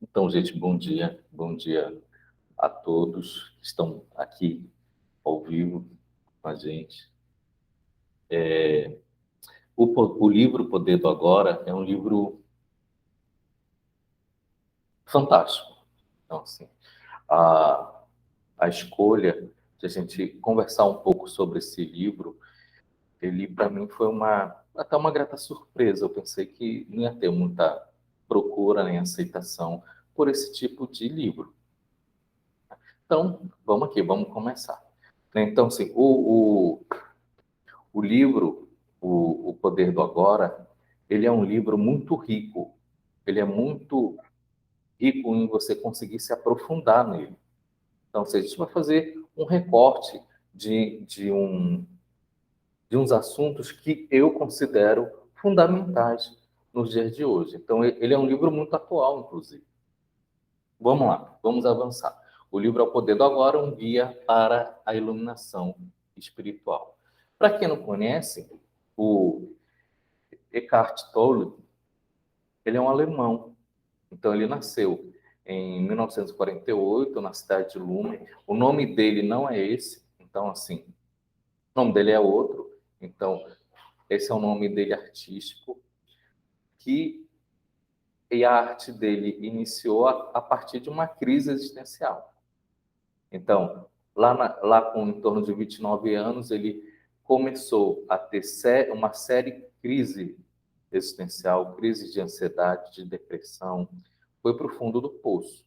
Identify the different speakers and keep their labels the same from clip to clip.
Speaker 1: Então, gente, bom dia a todos que estão aqui ao vivo com a gente. O livro Poder do Agora é um livro fantástico. Então, assim, a, a escolha de a gente conversar um pouco sobre esse livro, ele para mim foi até uma grata surpresa. Eu pensei que não ia ter muita procura nem aceitação por esse tipo de livro. Então, vamos aqui, vamos começar. Então, assim, o livro, o Poder do Agora, ele é um livro muito rico. Ele é muito rico em você conseguir se aprofundar nele. Então, se a gente vai fazer um recorte de uns assuntos que eu considero fundamentais nos dias de hoje. Então, ele é um livro muito atual, inclusive. Vamos lá, vamos avançar. O livro é o Poder do Agora, um guia para a iluminação espiritual. Para quem não conhece, o Eckhart Tolle, ele é um alemão. Então, ele nasceu em 1948, na cidade de Lumen. O nome dele não é esse. Então, assim, o nome dele é outro. Então, esse é o nome dele artístico, que e a arte dele iniciou a partir de uma crise existencial. Então, lá com em torno de 29 anos, ele começou a ter uma série de crise existencial, crise de ansiedade, de depressão, foi para o fundo do poço.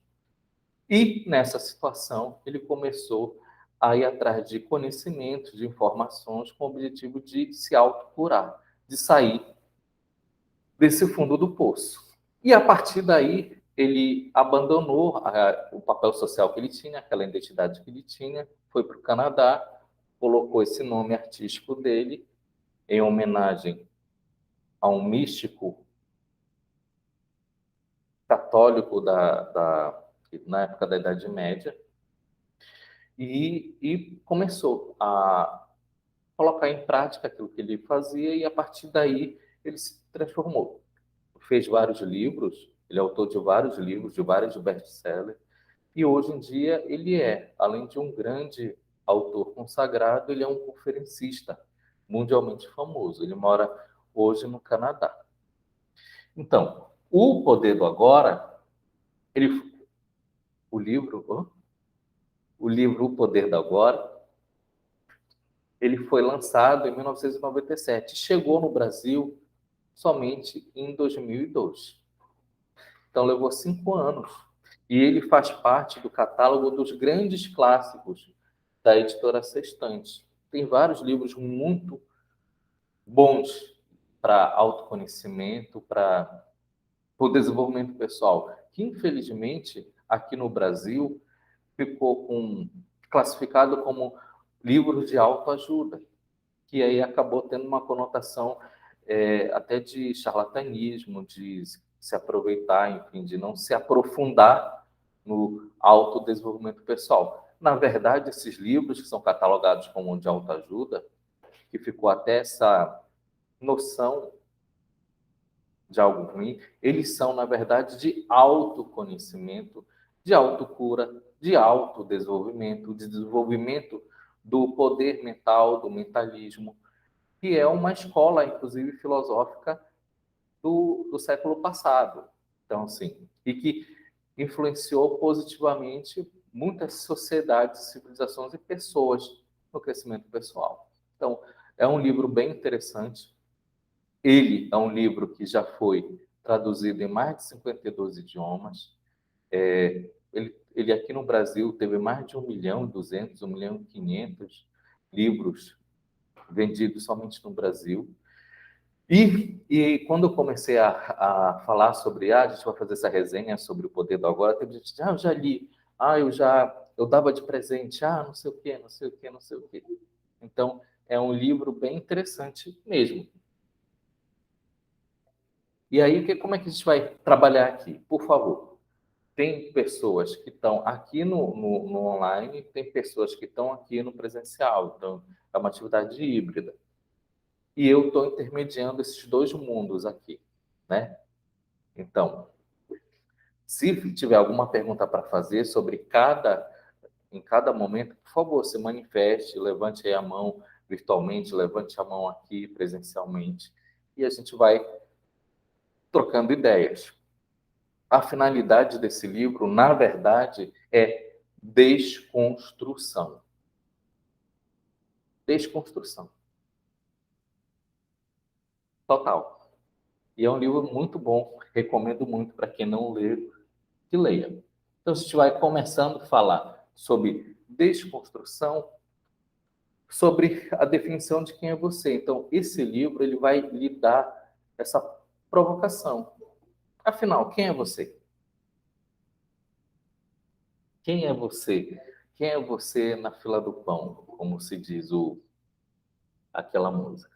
Speaker 1: E nessa situação, ele começou a ir atrás de conhecimento, de informações, com o objetivo de se autocurar, de sair desse fundo do poço. E a partir daí, ele abandonou o papel social que ele tinha, aquela identidade que ele tinha, foi para o Canadá, colocou esse nome artístico dele em homenagem a um místico católico na época da Idade Média, e começou a colocar em prática aquilo que ele fazia, e a partir daí ele se transformou. Fez vários livros, ele é autor de vários livros, de vários best-sellers, e hoje em dia ele além de um grande autor consagrado, ele é um conferencista mundialmente famoso. Ele mora hoje no Canadá. Então, o Poder do Agora, ele, o livro, o livro O Poder do Agora, ele foi lançado em 1997, chegou no Brasil somente em 2002. Então, levou 5 anos. E ele faz parte do catálogo dos grandes clássicos da editora Sextante. Tem vários livros muito bons para autoconhecimento, para o desenvolvimento pessoal, que infelizmente aqui no Brasil ficou classificado como livros de autoajuda, que aí acabou tendo uma conotação até de charlatanismo, de se aproveitar, enfim, de não se aprofundar no autodesenvolvimento pessoal. Na verdade, esses livros que são catalogados como de autoajuda, que ficou até essa noção de algo ruim, eles são, na verdade, de autoconhecimento, de autocura, de autodesenvolvimento, de desenvolvimento do poder mental, do mentalismo, que é uma escola, inclusive, filosófica do século passado. Então, assim, e que influenciou positivamente muitas sociedades, civilizações e pessoas no crescimento pessoal. Então, é um livro bem interessante. Ele é um livro que já foi traduzido em mais de 52 idiomas. Ele aqui no Brasil teve mais de 1.200.000, 1.500.000 livros vendidos somente no Brasil. E quando eu comecei a falar sobre, a gente vai fazer essa resenha sobre o Poder do Agora, teve gente que eu já li, eu dava de presente, não sei o quê, não sei o quê, não sei o quê. Então, é um livro bem interessante mesmo. E aí, como é que a gente vai trabalhar aqui? Por favor, tem pessoas que estão aqui no online, tem pessoas que estão aqui no presencial, então é uma atividade híbrida. E eu estou intermediando esses dois mundos aqui, né? Então, Se tiver alguma pergunta para fazer em cada momento, por favor, se manifeste, levante aí a mão virtualmente, levante a mão aqui presencialmente, e a gente vai trocando ideias. A finalidade desse livro, na verdade, é desconstrução. Desconstrução. Total. E é um livro muito bom, recomendo muito para quem não leu, que leia. Então, a gente vai começando a falar sobre desconstrução, sobre a definição de quem é você. Então, esse livro ele vai lhe dar essa provocação. Afinal, quem é você? Quem é você? Quem é você na fila do pão, como se diz aquela música?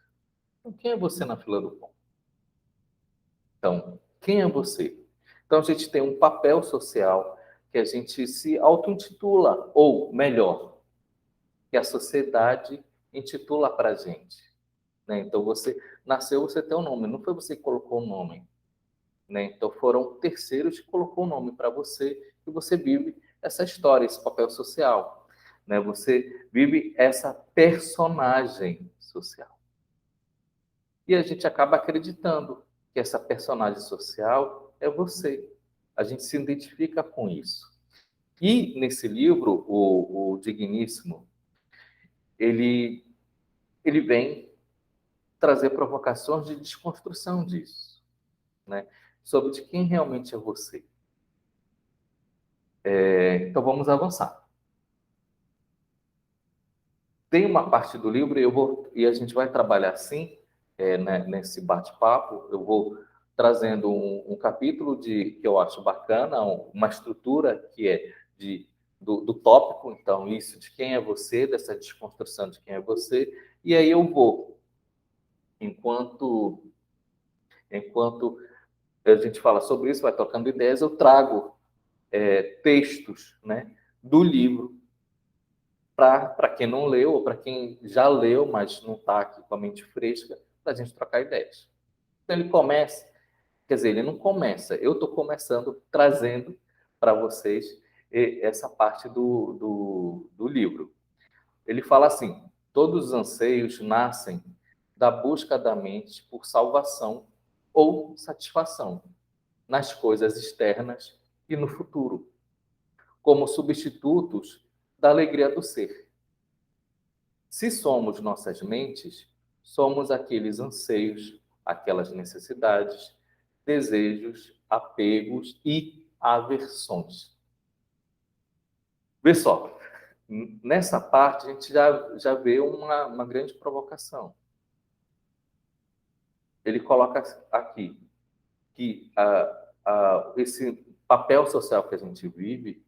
Speaker 1: Então, quem é você na fila do pão? Então, quem é você? Então, a gente tem um papel social que a gente se auto-intitula, ou melhor, que a sociedade intitula para a gente. Né? Então, você nasceu, você tem um nome, não foi você que colocou o nome. Né? Então, foram terceiros que colocou o nome para você e você vive essa história, esse papel social. Né? Você vive essa personagem social. E a gente acaba acreditando que essa personagem social é você. A gente se identifica com isso. E nesse livro, o Digníssimo, ele, ele vem trazer provocações de desconstrução disso, né? Sobre de quem realmente é você. Então vamos avançar. Tem uma parte do livro, e a gente vai trabalhar assim, né, nesse bate-papo, eu vou trazendo um capítulo que eu acho bacana, uma estrutura que é do tópico, então, isso de quem é você, dessa desconstrução de quem é você, e aí eu vou, enquanto a gente fala sobre isso, vai tocando ideias, eu trago textos, né, do livro, para quem não leu, ou para quem já leu, mas não está aqui com a mente fresca, para a gente trocar ideias. Então, ele começa, quer dizer, ele não começa, eu estou começando trazendo para vocês essa parte do livro. Ele fala assim: todos os anseios nascem da busca da mente por salvação ou satisfação nas coisas externas e no futuro, como substitutos da alegria do ser. Se somos nossas mentes, somos aqueles anseios, aquelas necessidades, desejos, apegos e aversões. Vê só, nessa parte a gente já vê uma grande provocação. Ele coloca aqui que esse papel social que a gente vive,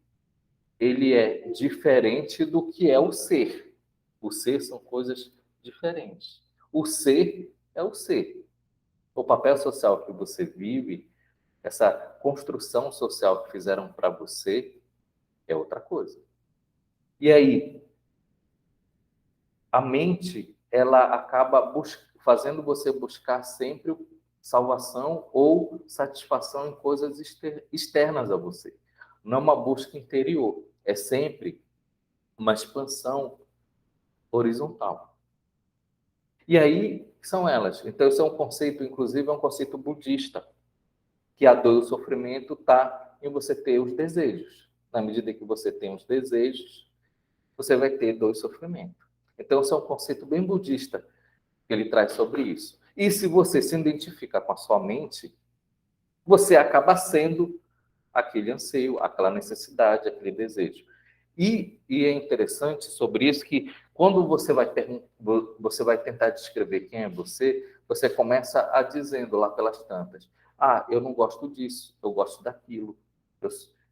Speaker 1: ele é diferente do que é o ser. O ser são coisas diferentes. O ser é o ser. O papel social que você vive, essa construção social que fizeram para você, é outra coisa. E aí, a mente, ela acaba fazendo você buscar sempre salvação ou satisfação em coisas externas a você. Não é uma busca interior, é sempre uma expansão horizontal. E aí são elas. Então, isso é um conceito, inclusive, é um conceito budista, que a dor e o sofrimento está em você ter os desejos. Na medida que você tem os desejos, você vai ter dor e sofrimento. Então, isso é um conceito bem budista que ele traz sobre isso. E se você se identifica com a sua mente, você acaba sendo aquele anseio, aquela necessidade, aquele desejo. E é interessante sobre isso que quando você vai tentar descrever quem é você, você começa a dizendo lá pelas tantas: ah, eu não gosto disso, eu gosto daquilo,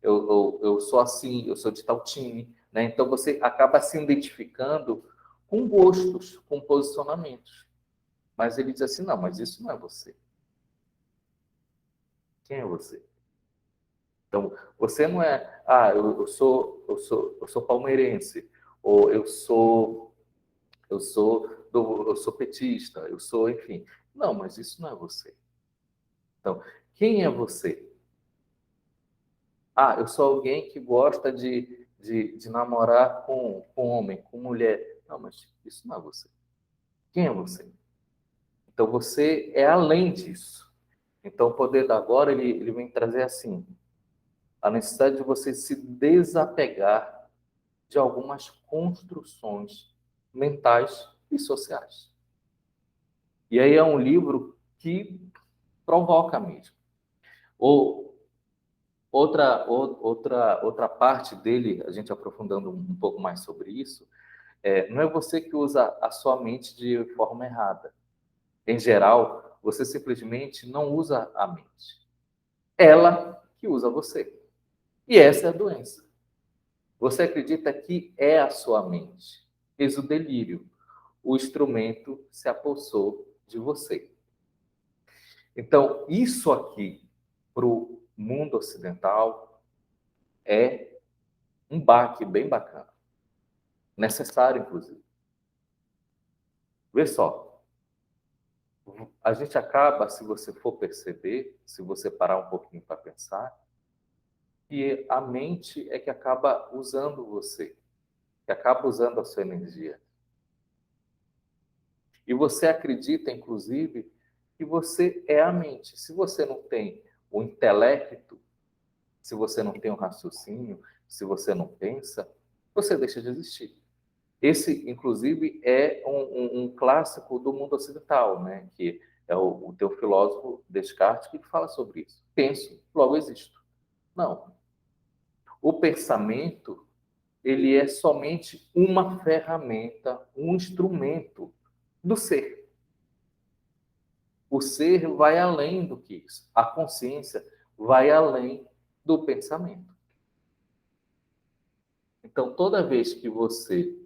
Speaker 1: eu, eu sou assim, eu sou de tal time. Né? Então você acaba se identificando com gostos, com posicionamentos. Mas ele diz assim: não, mas isso não é você. Quem é você? Então, você não é, ah, eu sou palmeirense, ou eu sou petista, eu sou, enfim. Não, mas isso não é você. Então, quem é você? Ah, eu sou alguém que gosta de namorar com homem, com mulher. Não, mas isso não é você. Quem é você? Então você é além disso. Então o poder da agora, ele vem trazer assim, a necessidade de você se desapegar de algumas construções mentais e sociais. E aí é um livro que provoca mesmo. Ou outra parte dele, a gente aprofundando um pouco mais sobre isso, não é você que usa a sua mente de forma errada. Em geral, você simplesmente não usa a mente. Ela que usa você. E essa é a doença. Você acredita que é a sua mente. Eis o delírio. O instrumento se apossou de você. Então, isso aqui, para o mundo ocidental, é um baque bem bacana. Necessário, inclusive. Vê só, a gente acaba, se você for perceber, se você parar um pouquinho para pensar, que a mente é que acaba usando você, que acaba usando a sua energia. E você acredita, inclusive, que você é a mente. Se você não tem o intelecto, se você não tem o raciocínio, se você não pensa, você deixa de existir. Esse, inclusive, é um clássico do mundo ocidental, né? Que é o teu filósofo Descartes que fala sobre isso. Penso, logo existo. Não. O pensamento, ele é somente uma ferramenta, um instrumento do ser. O ser vai além do que isso. A consciência vai além do pensamento. Então, toda vez que você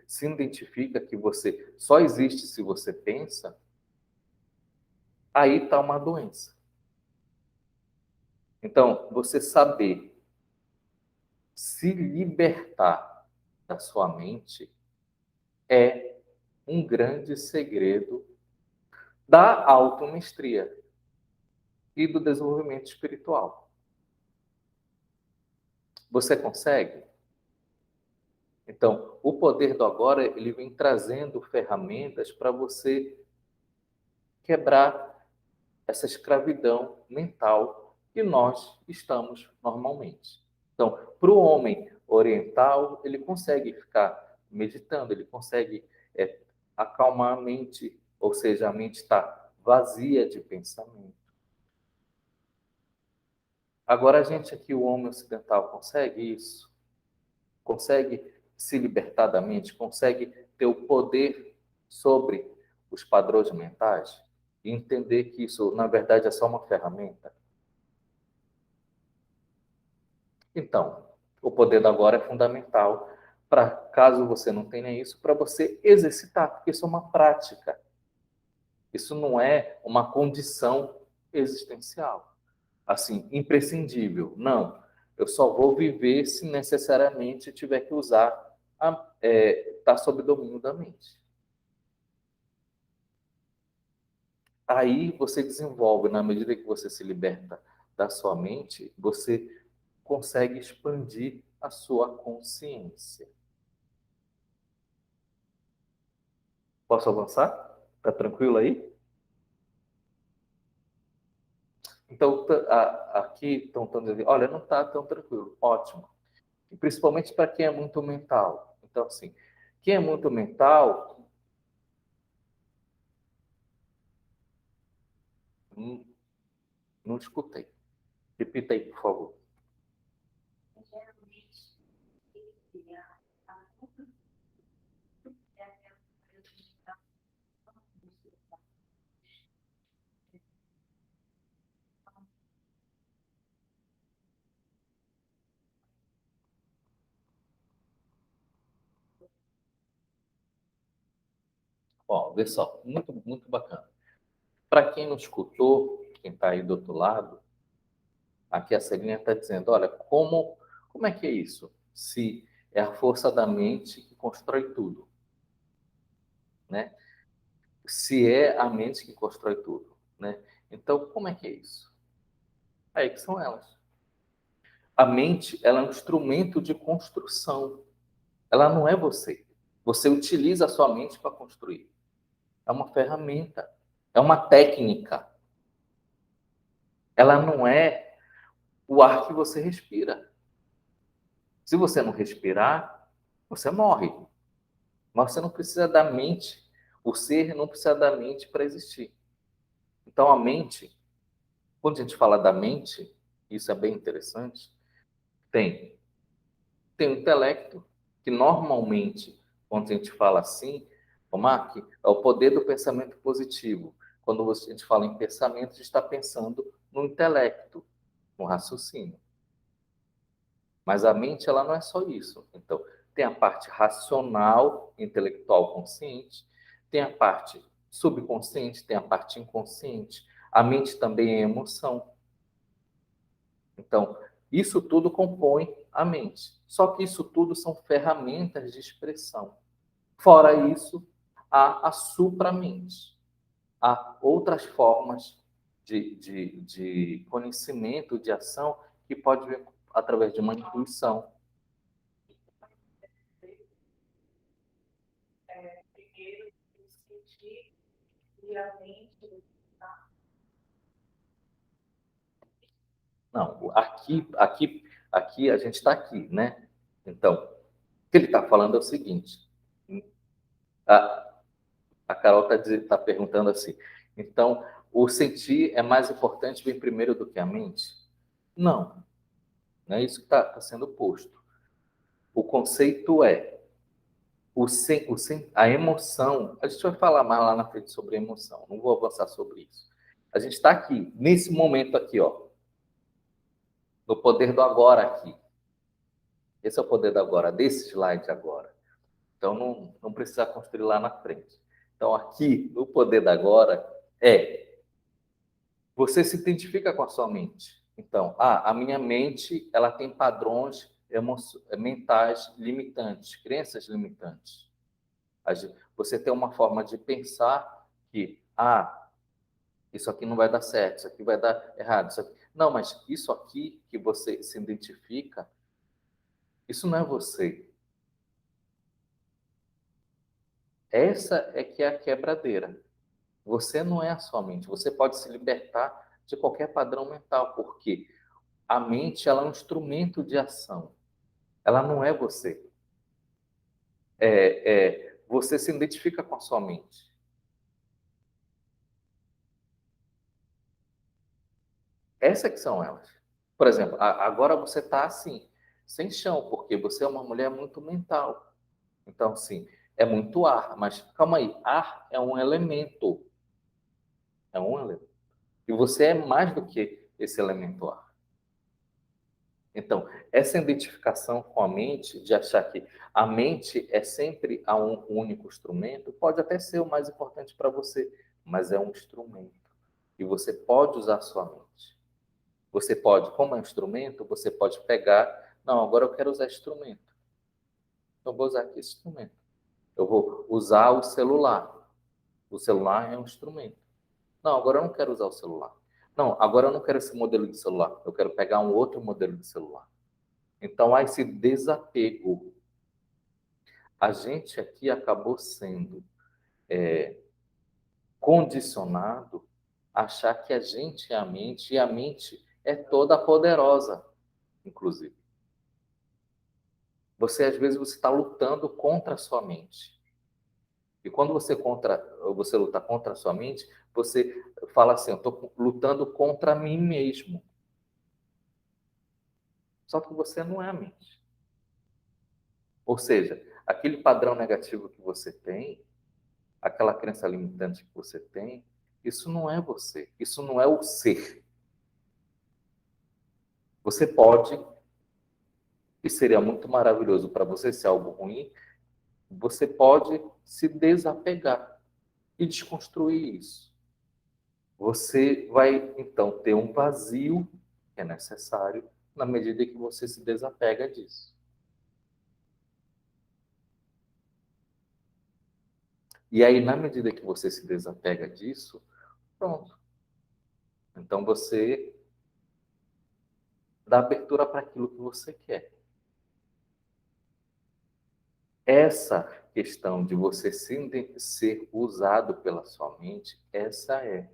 Speaker 1: se identifica que você só existe se você pensa, aí está uma doença. Então, você saber se libertar da sua mente é um grande segredo da automestria e do desenvolvimento espiritual. Você consegue? Então, o poder do agora, ele vem trazendo ferramentas para você quebrar essa escravidão mental que nós estamos normalmente. Então, para o homem oriental, ele consegue ficar meditando, ele consegue acalmar a mente, ou seja, a mente está vazia de pensamento. Agora, a gente aqui, o homem ocidental, consegue isso? Consegue se libertar da mente? Consegue ter o poder sobre os padrões mentais? E entender que isso, na verdade, é só uma ferramenta? Então, o poder do agora é fundamental para, caso você não tenha isso, para você exercitar, porque isso é uma prática. Isso não é uma condição existencial, assim, imprescindível. Não, eu só vou viver se necessariamente tiver que usar tá sob domínio da mente. Aí você desenvolve, na medida que você se liberta da sua mente, você consegue expandir a sua consciência. Posso avançar? Tá tranquilo aí? Então, aqui estão dizendo, olha, não está tão tranquilo. Ótimo. E principalmente para quem é muito mental. Então, assim, quem é muito mental, não, não escutei. Repita aí, por favor. Ó, vê só, muito, muito bacana. Para quem não escutou, quem está aí do outro lado, aqui a Celinha está dizendo, olha, como é que é isso? Se é a força da mente que constrói tudo, né? Se é a mente que constrói tudo, né? Então, como é que é isso? Aí que são elas. A mente, ela é um instrumento de construção. Ela não é você. Você utiliza a sua mente para construir. É uma ferramenta, é uma técnica. Ela não é o ar que você respira. Se você não respirar, você morre. Mas você não precisa da mente. O ser não precisa da mente para existir. Então, a mente, quando a gente fala da mente, isso é bem interessante, tem, tem o intelecto, que normalmente, quando a gente fala assim, o Mark, é o poder do pensamento positivo. Quando a gente fala em pensamento, a gente está pensando no intelecto, no raciocínio. Mas a mente, ela não é só isso. Então, tem a parte racional, intelectual, consciente, tem a parte subconsciente, tem a parte inconsciente. A mente também é emoção. Então, isso tudo compõe a mente. Só que isso tudo são ferramentas de expressão. Fora isso, há a supramente. Há outras formas de conhecimento, de ação, que pode vir através de uma intuição. Não, aqui a gente está aqui, né? Então, o que ele está falando é o seguinte: a, a Carol está perguntando assim, então, o sentir é mais importante vir primeiro do que a mente? Não, não é isso que está sendo posto. O conceito é a emoção. A gente vai falar mais lá na frente sobre emoção, não vou avançar sobre isso. A gente está aqui, nesse momento aqui, ó, no poder do agora aqui. Esse é o poder do agora, desse slide agora. Então, não precisa construir lá na frente. Então, aqui, no poder da agora, você se identifica com a sua mente. Então, a minha mente, ela tem padrões mentais limitantes, crenças limitantes. Você tem uma forma de pensar que, isso aqui não vai dar certo, isso aqui vai dar errado. Não, mas isso aqui que você se identifica, isso não é você. Essa é que é a quebradeira. Você não é a sua mente. Você pode se libertar de qualquer padrão mental, porque a mente, ela é um instrumento de ação. Ela não é você. Você se identifica com a sua mente. Essas que são elas. Por exemplo, agora você está assim, sem chão, porque você é uma mulher muito mental. Então, sim, é muito ar, mas calma aí, ar é um elemento. É um elemento. E você é mais do que esse elemento ar. Então, essa identificação com a mente, de achar que a mente é sempre um único instrumento, pode até ser o mais importante para você, mas é um instrumento. E você pode usar a sua mente. Você pode, como é um instrumento, você pode pegar, não, agora eu quero usar instrumento. Então, eu vou usar aqui esse instrumento. Eu vou usar o celular. O celular é um instrumento. Não, agora eu não quero usar o celular. Não, agora eu não quero esse modelo de celular. Eu quero pegar um outro modelo de celular. Então, há esse desapego. A gente aqui acabou sendo condicionado a achar que a gente é a mente e a mente é toda poderosa, inclusive. Às vezes, você está lutando contra a sua mente. E quando você luta contra a sua mente, você fala assim, eu estou lutando contra mim mesmo. Só que você não é a mente. Ou seja, aquele padrão negativo que você tem, aquela crença limitante que você tem, isso não é você, isso não é o ser. Você pode, e seria muito maravilhoso para você ser algo ruim, você pode se desapegar e desconstruir isso. Você vai, então, ter um vazio que é necessário na medida que você se desapega disso. E aí, na medida que você se desapega disso, pronto. Então, você da abertura para aquilo que você quer. Essa questão de você ser usado pela sua mente, essa é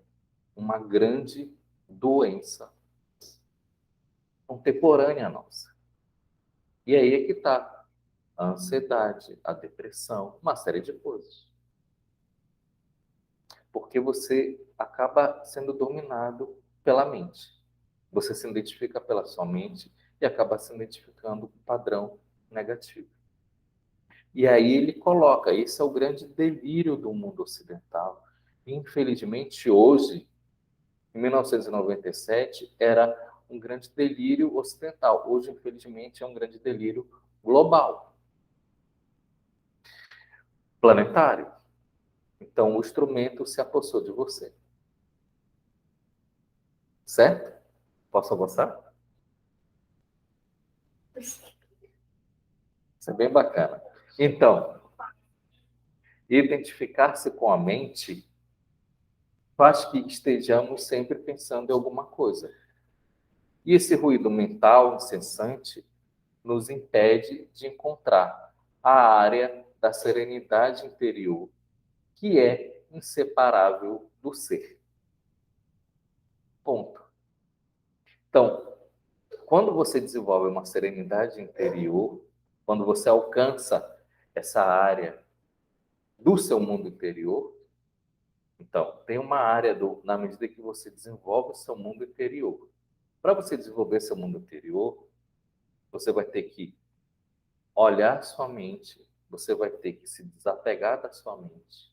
Speaker 1: uma grande doença contemporânea nossa. E aí é que está a ansiedade, a depressão, uma série de coisas. Porque você acaba sendo dominado pela mente. Você se identifica pela sua mente e acaba se identificando com o padrão negativo. E aí ele coloca, esse é o grande delírio do mundo ocidental. Infelizmente, hoje, em 1997, era um grande delírio ocidental. Hoje, infelizmente, é um grande delírio global, planetário. Então, o instrumento se apossou de você. Certo? Posso avançar? Isso é bem bacana. Então, identificar-se com a mente faz que estejamos sempre pensando em alguma coisa. E esse ruído mental incessante nos impede de encontrar a área da serenidade interior, que é inseparável do ser. Ponto. Então, quando você desenvolve uma serenidade interior, quando você alcança essa área do seu mundo interior, então, tem uma área na medida que você desenvolve o seu mundo interior. Para você desenvolver seu mundo interior, você vai ter que olhar sua mente, você vai ter que se desapegar da sua mente,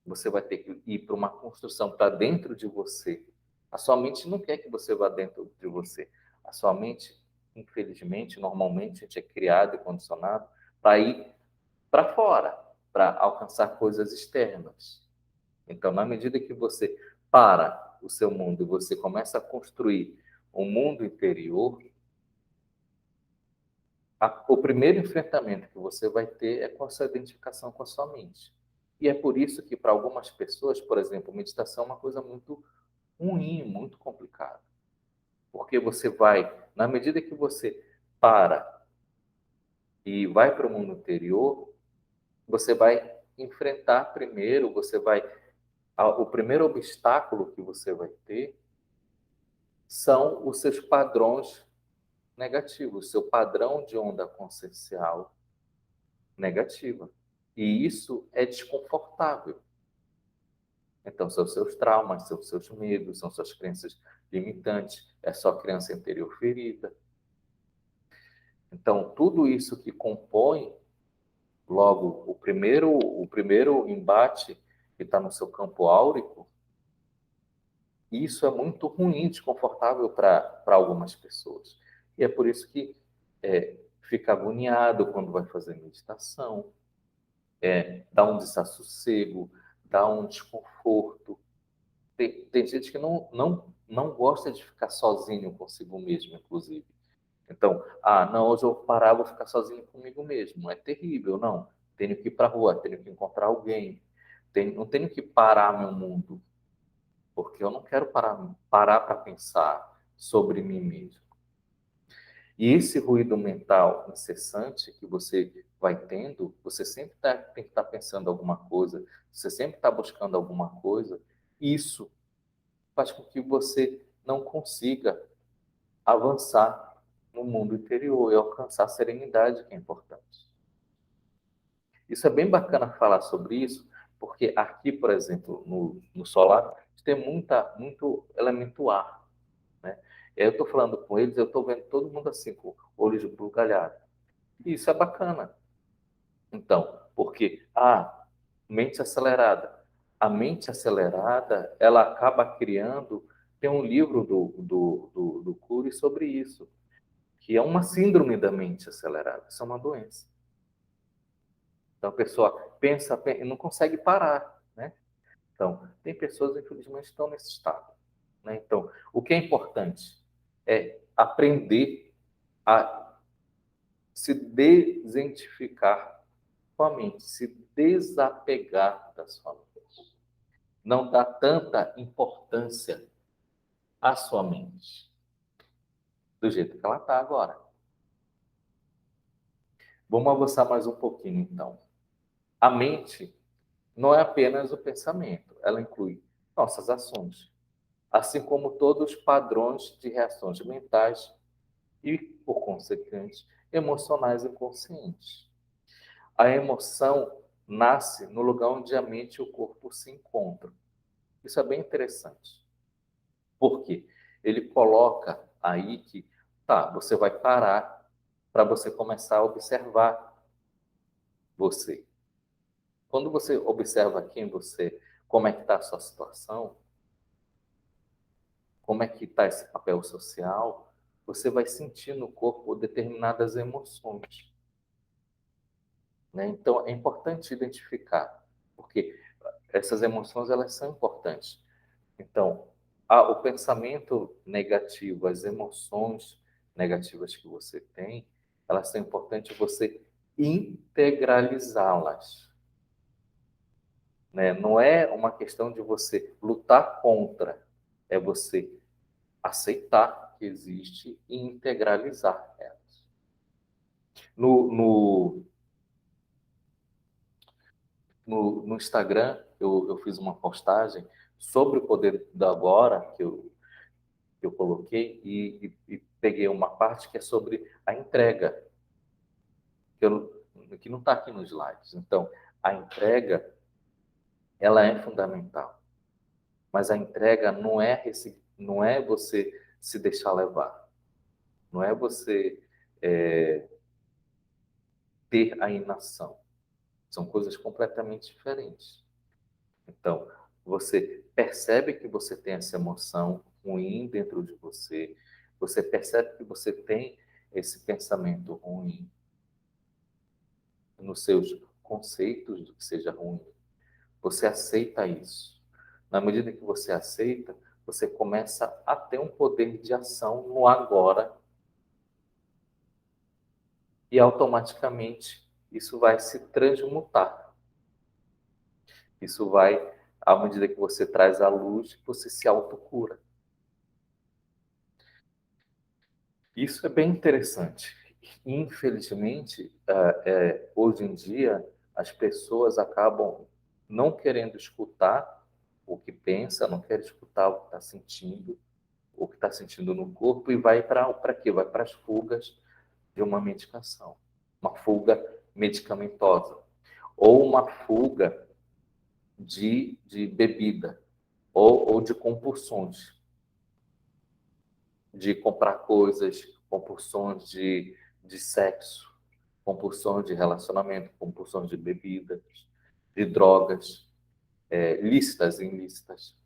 Speaker 1: você vai ter que ir para uma construção para dentro de você. A sua mente não quer que você vá dentro de você. A sua mente, infelizmente, normalmente a gente é criado e condicionado para ir para fora, para alcançar coisas externas. Então, na medida que você para o seu mundo e você começa a construir um mundo interior, o primeiro enfrentamento que você vai ter é com a sua identificação com a sua mente. E é por isso que, para algumas pessoas, por exemplo, meditação é uma coisa muito ruim, muito complicada. Porque você vai, na medida que você para e vai para o mundo interior, você vai enfrentar primeiro, o primeiro obstáculo que você vai ter são os seus padrões negativos, o seu padrão de onda consciencial negativa. E isso é desconfortável. Então, são seus traumas, são seus medos, são suas crenças limitantes, é sua criança interior ferida. Então, tudo isso que compõe, logo, o primeiro embate que está no seu campo áurico, isso é muito ruim, desconfortável para algumas pessoas. E é por isso que fica agoniado quando vai fazer meditação, dá um desassossego, dá um desconforto. Tem gente que não gosta de ficar sozinho consigo mesmo, inclusive. Então, não, hoje eu vou parar, vou ficar sozinho comigo mesmo. É terrível, não. Tenho que ir para a rua, tenho que encontrar alguém. Não tenho que parar meu mundo, porque eu não quero parar para pensar sobre mim mesmo. E esse ruído mental incessante que você vai tendo, você sempre tem que estar pensando alguma coisa, você sempre está buscando alguma coisa, isso faz com que você não consiga avançar no mundo interior e alcançar a serenidade, que é importante. Isso é bem bacana falar sobre isso, porque aqui, por exemplo, no solar, tem muito elemento ar, né? E aí eu estou falando com eles, eu estou vendo todo mundo assim, com olhos bugalhados. E isso é bacana. Então, porque mente acelerada. A mente acelerada, ela acaba criando. Tem um livro do Cury sobre isso, que é uma síndrome da mente acelerada. Isso é uma doença. Então, a pessoa pensa e não consegue parar, né? Então, tem pessoas, infelizmente, que estão nesse estado, né? Então, o que é importante é aprender a se desidentificar com a mente, se desapegar da sua mente. Não dar tanta importância à sua mente. do jeito que ela está agora. Vamos avançar mais um pouquinho, então. A mente não é apenas o pensamento, ela inclui nossas ações, assim como todos os padrões de reações mentais e, por consequente, emocionais e conscientes. A emoção nasce no lugar onde a mente e o corpo se encontram. Isso é bem interessante. Por quê? Ele coloca aí que, tá, você vai parar para você começar a observar você. Quando você observa quem você, como é que está a sua situação, como é que está esse papel social, você vai sentir no corpo determinadas emoções, né? Então, é importante identificar, porque essas emoções, elas são importantes. Então, o pensamento negativo, as emoções negativas que você tem, elas são importantes você integralizá-las, né? Não é uma questão de você lutar contra, é você aceitar que existe e integralizar elas. No, no, no Instagram, eu fiz uma postagem sobre o poder do agora, que eu coloquei, e peguei uma parte que é sobre a entrega, que não está aqui nos slides. Então, a entrega, ela é fundamental, mas a entrega não é você se deixar levar, não é você é, ter a inação. São coisas completamente diferentes. Então, você percebe que você tem essa emoção ruim dentro de você, você percebe que você tem esse pensamento ruim nos seus conceitos do que seja ruim. Você aceita isso. Na medida que você aceita, você começa a ter um poder de ação no agora e automaticamente isso vai se transmutar. Isso vai, à medida que você traz a luz, você se autocura. Isso é bem interessante. Infelizmente, hoje em dia, as pessoas acabam não querendo escutar o que pensa, não querem escutar o que está sentindo no corpo, e vai para quê? Vai para as fugas de uma medicação, uma fuga medicamentosa, ou uma fuga de bebida, ou de compulsões, de comprar coisas, compulsões de sexo, compulsões de relacionamento, compulsões de bebidas, de drogas, lícitas e ilícitas.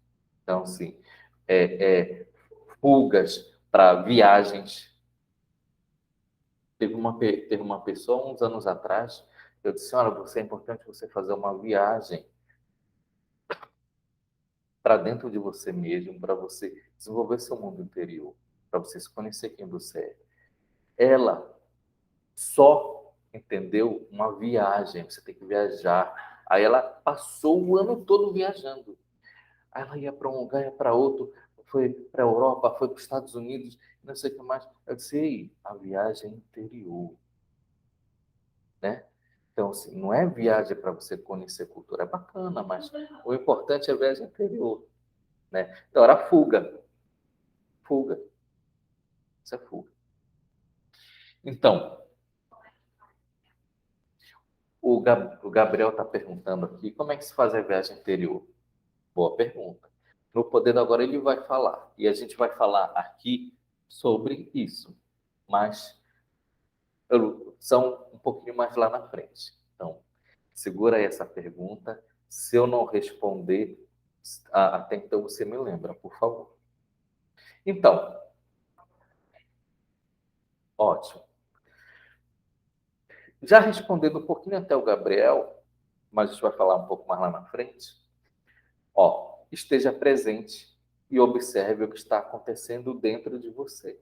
Speaker 1: Então, assim, fugas para viagens. Teve uma pessoa, uns anos atrás, eu disse, olha, é importante você fazer uma viagem para dentro de você mesmo, para você desenvolver seu mundo interior, para você se conhecer quem você é. Ela só entendeu uma viagem, você tem que viajar. Aí ela passou o ano todo viajando. Aí ela ia para um lugar, ia para outro, foi para a Europa, foi para os Estados Unidos, não sei o que mais. Eu disse, ei, a viagem interior, né? Então, assim, não é viagem para você conhecer cultura, é bacana, mas o importante é a viagem interior, né? Então, era fuga, fuga, isso é fuga. Então, o Gabriel está perguntando aqui, como é que se faz a viagem interior? Boa pergunta. No Poder do Agora ele vai falar, e a gente vai falar aqui sobre isso, mas são um pouquinho mais lá na frente. Então, segura aí essa pergunta. Se eu não responder, até então você me lembra, por favor. Então, ótimo. Já respondendo um pouquinho até o Gabriel, mas a gente vai falar um pouco mais lá na frente. Ó, esteja presente e observe o que está acontecendo dentro de você.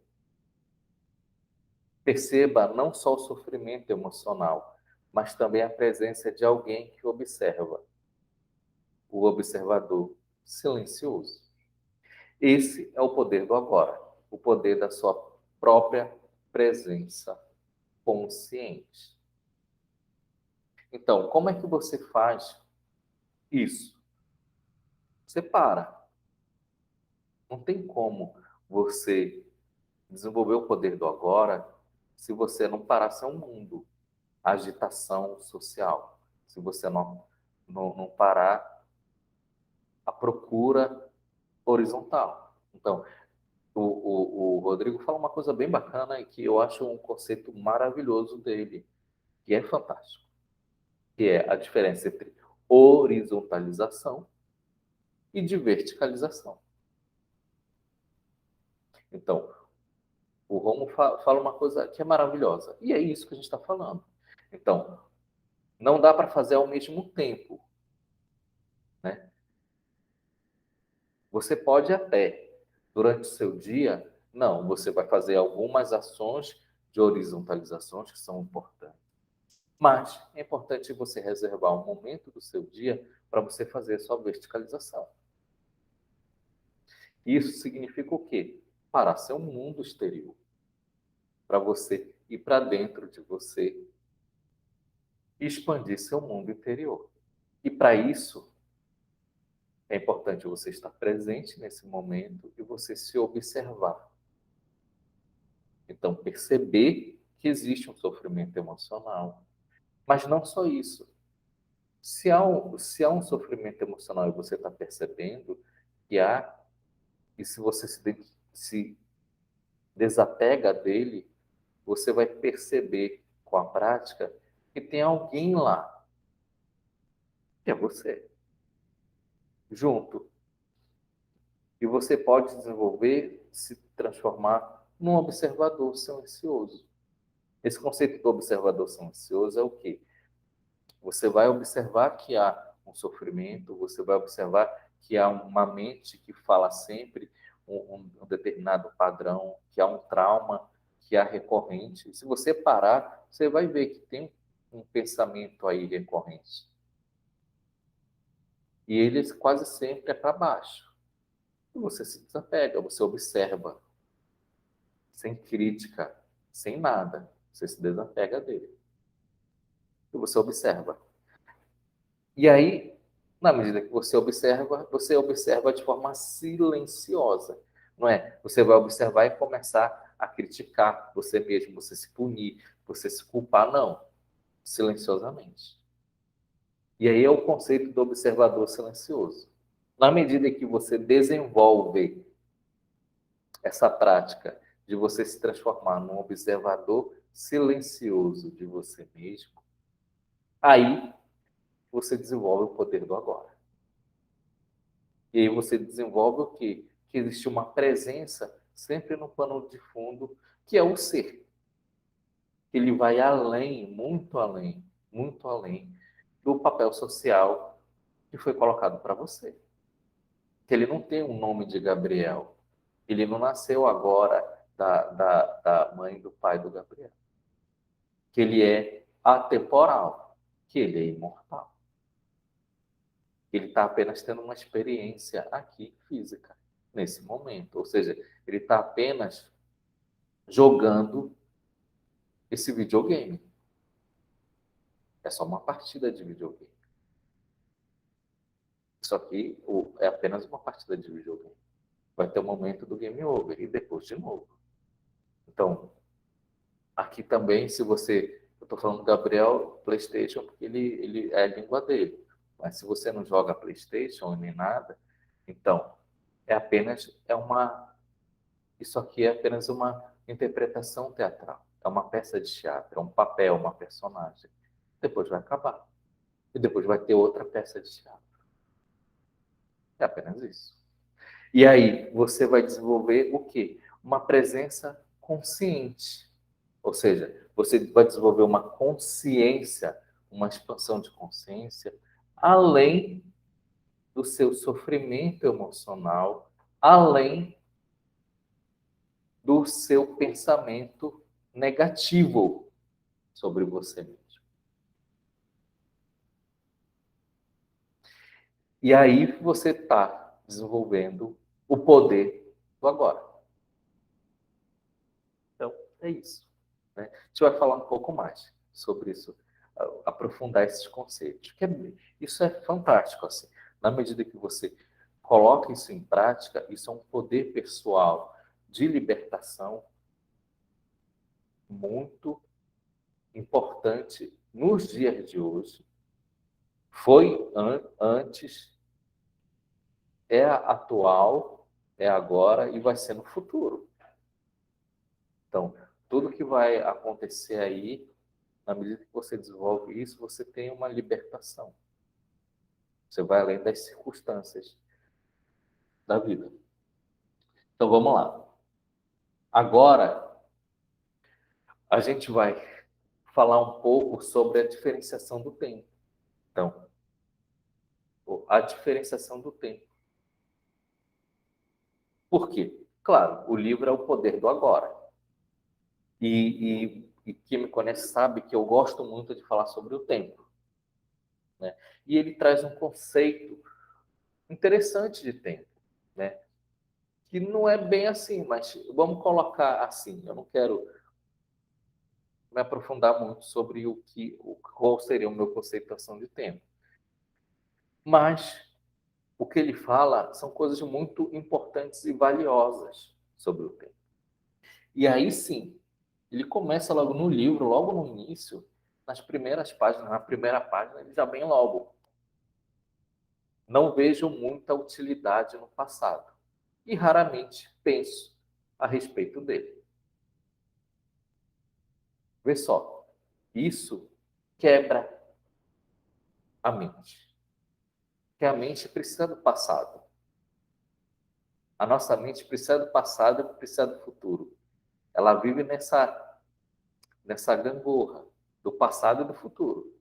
Speaker 1: Perceba não só o sofrimento emocional, mas também a presença de alguém que observa, o observador silencioso. Esse é o poder do agora, o poder da sua própria presença consciente. Então, como é que você faz isso? Você para. Não tem como você desenvolver o poder do agora se você não parar seu mundo, a agitação social, se você não parar a procura horizontal. Então, o Rodrigo fala uma coisa bem bacana e que eu acho um conceito maravilhoso dele, que é fantástico, que é a diferença entre horizontalização e de verticalização. Então, o Romo fala uma coisa que é maravilhosa, e é isso que a gente está falando. Então, não dá para fazer ao mesmo tempo, né? Você pode até, durante o seu dia, não, você vai fazer algumas ações de horizontalizações que são importantes. Mas é importante você reservar um momento do seu dia para você fazer a sua verticalização. Isso significa o quê? Parar seu mundo exterior, para você ir para dentro de você e expandir seu mundo interior. E para isso, é importante você estar presente nesse momento e você se observar. Então, perceber que existe um sofrimento emocional. Mas não só isso. Se há um sofrimento emocional e você está percebendo que há, e se você se desapega dele, você vai perceber com a prática que tem alguém lá, que é você, junto. E você pode desenvolver, se transformar num observador silencioso. Esse conceito do observador silencioso é o quê? Você vai observar que há um sofrimento, você vai observar que há uma mente que fala sempre um determinado padrão, que há um trauma, que há recorrente. Se você parar, você vai ver que tem um pensamento aí recorrente. E ele quase sempre é para baixo. E você se desapega, você observa, sem crítica, sem nada. Você se desapega dele. E você observa. E aí, na medida que você observa de forma silenciosa, não é? Você vai observar e começar a criticar você mesmo, você se punir, você se culpar, não, silenciosamente. E aí é o conceito do observador silencioso. Na medida que você desenvolve essa prática de você se transformar num observador silencioso de você mesmo, aí você desenvolve o poder do agora. E aí você desenvolve o quê? Que existe uma presença sempre no pano de fundo, que é o ser. Ele vai além, muito além do papel social que foi colocado para você. Que ele não tem um nome de Gabriel. Ele não nasceu agora da mãe e do pai do Gabriel. Que ele é atemporal, que ele é imortal. Ele está apenas tendo uma experiência aqui física, nesse momento. Ou seja, ele está apenas jogando esse videogame. É só uma partida de videogame. Isso aqui é apenas uma partida de videogame. Vai ter um momento do game over e depois de novo. Então, aqui também, se você... Eu estou falando do Gabriel PlayStation porque ele é a língua dele. Mas se você não joga PlayStation nem nada, então isso aqui é apenas uma interpretação teatral. É uma peça de teatro, é um papel, uma personagem. Depois vai acabar. E depois vai ter outra peça de teatro. É apenas isso. E aí você vai desenvolver o quê? Uma presença consciente. Ou seja, você vai desenvolver uma consciência, uma expansão de consciência, além do seu sofrimento emocional, além do seu pensamento negativo sobre você mesmo. E aí você está desenvolvendo o poder do agora. É isso, né? A gente vai falar um pouco mais sobre isso, aprofundar esses conceitos. Isso é fantástico, assim. Na medida que você coloca isso em prática, isso é um poder pessoal de libertação muito importante nos dias de hoje. Foi antes, é atual, é agora e vai ser no futuro. Então, tudo que vai acontecer aí, na medida que você desenvolve isso, você tem uma libertação. Você vai além das circunstâncias da vida. Então, vamos lá. Agora, a gente vai falar um pouco sobre a diferenciação do tempo. Então, a diferenciação do tempo. Por quê? Claro, o livro é o poder do agora. E quem me conhece sabe que eu gosto muito de falar sobre o tempo, né? E ele traz um conceito interessante de tempo, né? Que não é bem assim, mas vamos colocar assim. Eu não quero me aprofundar muito sobre qual seria o meu conceituação de tempo. Mas o que ele fala são coisas muito importantes e valiosas sobre o tempo. E aí sim, ele começa logo no livro, logo no início, nas primeiras páginas, na primeira página, ele já vem logo. Não vejo muita utilidade no passado e raramente penso a respeito dele. Vê só, isso quebra a mente. Que a mente precisa do passado. A nossa mente precisa do passado e precisa do futuro. Ela vive nessa gangorra do passado e do futuro,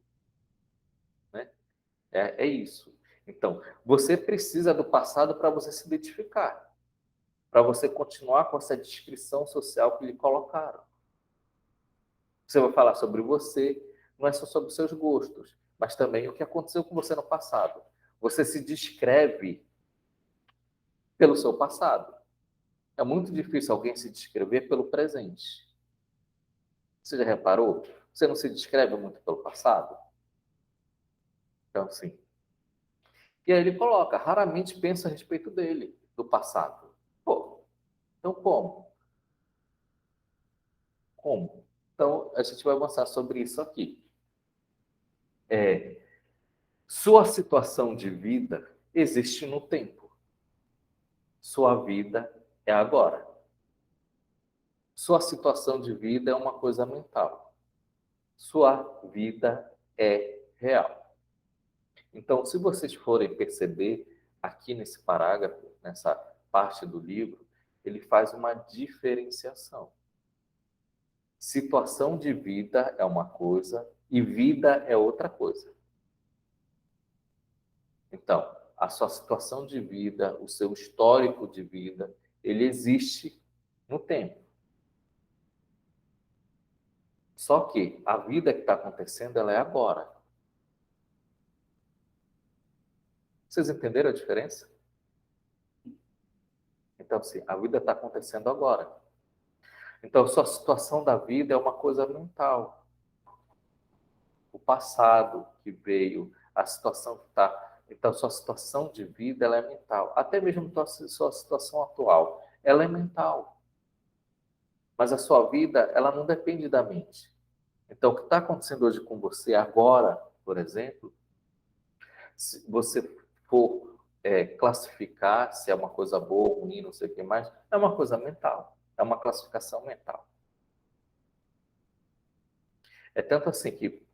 Speaker 1: né? É isso. Então, você precisa do passado para você se identificar, para você continuar com essa descrição social que lhe colocaram. Você vai falar sobre você, não é só sobre seus gostos, mas também o que aconteceu com você no passado. Você se descreve pelo seu passado. É muito difícil alguém se descrever pelo presente. Você já reparou? Você não se descreve muito pelo passado? Então, sim. E aí ele coloca, raramente pensa a respeito dele, do passado. Pô, então como? Como? Então, a gente vai avançar sobre isso aqui. Sua situação de vida existe no tempo. Sua vida é agora. Sua situação de vida é uma coisa mental. Sua vida é real. Então, se vocês forem perceber aqui nesse parágrafo, nessa parte do livro, ele faz uma diferenciação. Situação de vida é uma coisa e vida é outra coisa. Então, a sua situação de vida, o seu histórico de vida, ele existe no tempo. Só que a vida que está acontecendo, ela é agora. Vocês entenderam a diferença? Então, sim, a vida está acontecendo agora. Então, a sua situação da vida é uma coisa mental. O passado que veio, a situação que está. Então, sua situação de vida ela é mental. Até mesmo sua situação atual, ela é mental. Mas a sua vida, ela não depende da mente. Então, o que está acontecendo hoje com você agora, por exemplo, se você for classificar se é uma coisa boa, ruim, não sei o que mais, é uma coisa mental. É uma classificação mental. É tanto assim que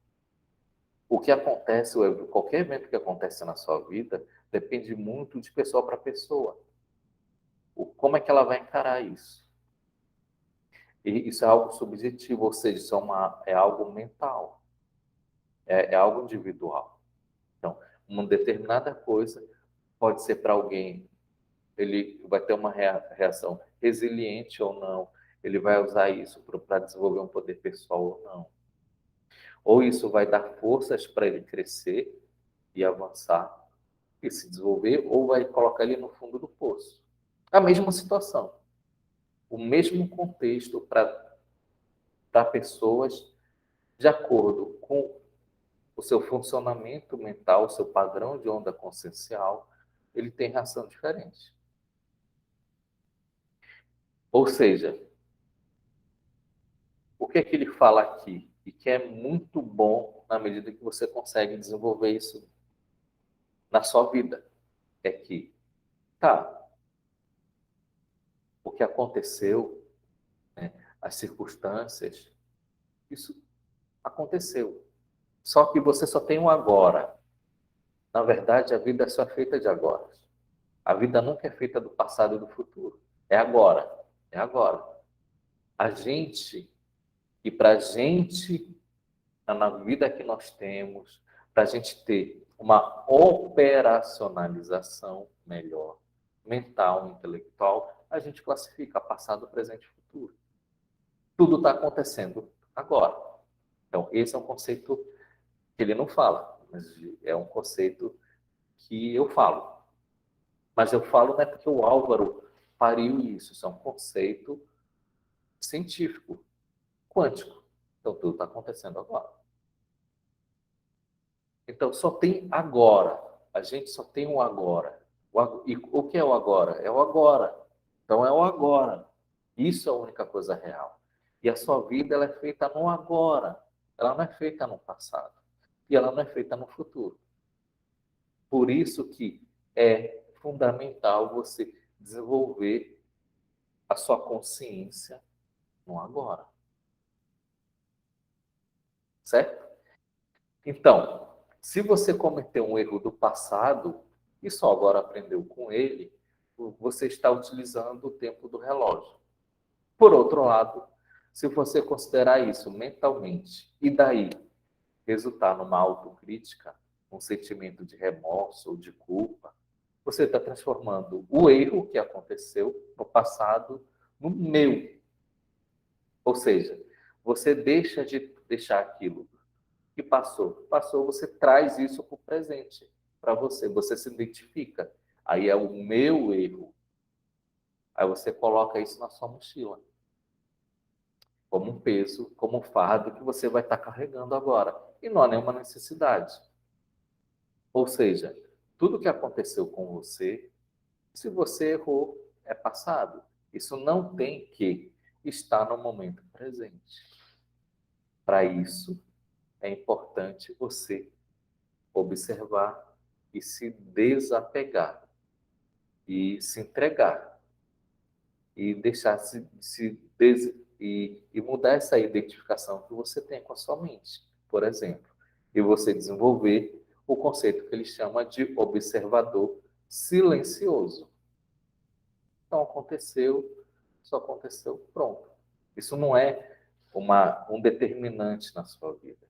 Speaker 1: o que acontece, qualquer evento que acontece na sua vida, depende muito de pessoa para pessoa. Como é que ela vai encarar isso? E isso é algo subjetivo, ou seja, isso é algo mental, é algo individual. Então, uma determinada coisa pode ser para alguém, ele vai ter uma reação resiliente ou não, ele vai usar isso para desenvolver um poder pessoal ou não. Ou isso vai dar forças para ele crescer e avançar, e se desenvolver, ou vai colocar ele no fundo do poço. A mesma situação, o mesmo contexto para para pessoas de acordo com o seu funcionamento mental, o seu padrão de onda consciencial, ele tem reação diferente. Ou seja, o que é que ele fala aqui? E que é muito bom na medida que você consegue desenvolver isso na sua vida. É que, tá, o que aconteceu, né, as circunstâncias, isso aconteceu. Só que você só tem um agora. Na verdade, a vida só é feita de agora. A vida nunca é feita do passado e do futuro. É agora. É agora. A gente, e para a gente, na vida que nós temos, para a gente ter uma operacionalização melhor, mental, intelectual, a gente classifica passado, presente e futuro. Tudo está acontecendo agora. Então, esse é um conceito que ele não fala, mas é um conceito que eu falo. Mas eu falo não é porque o Álvaro pariu isso. Isso é um conceito científico, quântico. Então, tudo está acontecendo agora. Então, só tem agora. A gente só tem o agora. E o que é o agora? É o agora. Então, é o agora. Isso é a única coisa real. E a sua vida ela é feita no agora. Ela não é feita no passado. E ela não é feita no futuro. Por isso que é fundamental você desenvolver a sua consciência no agora. Certo? Então, se você cometeu um erro do passado e só agora aprendeu com ele, você está utilizando o tempo do relógio. Por outro lado, se você considerar isso mentalmente e daí resultar numa autocrítica, um sentimento de remorso ou de culpa, você está transformando o erro que aconteceu no passado no meu. Ou seja, você deixa de deixar aquilo que passou. Passou, você traz isso para o presente, para você. Você se identifica. Aí é o meu erro. Aí você coloca isso na sua mochila. Como um peso, como um fardo que você vai estar carregando agora. E não há nenhuma necessidade. Ou seja, tudo que aconteceu com você, se você errou, é passado. Isso não tem que estar no momento presente. Para isso, é importante você observar e se desapegar e se entregar e deixar e mudar essa identificação que você tem com a sua mente, por exemplo, e você desenvolver o conceito que ele chama de observador silencioso. Então aconteceu, só aconteceu, pronto. Isso não é um determinante na sua vida,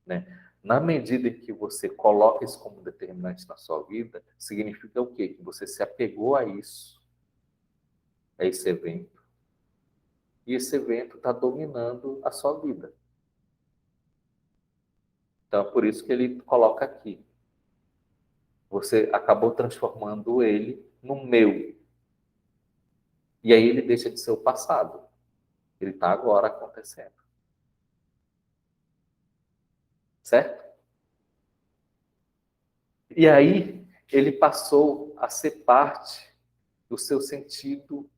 Speaker 1: né? Na medida em que você coloca isso como determinante na sua vida, significa o quê? Que você se apegou a isso, a esse evento. E esse evento está dominando a sua vida. Então, é por isso que ele coloca aqui. Você acabou transformando ele no meu. E aí ele deixa de ser o passado. Ele está agora acontecendo. Certo? E aí ele passou a ser parte do seu sentido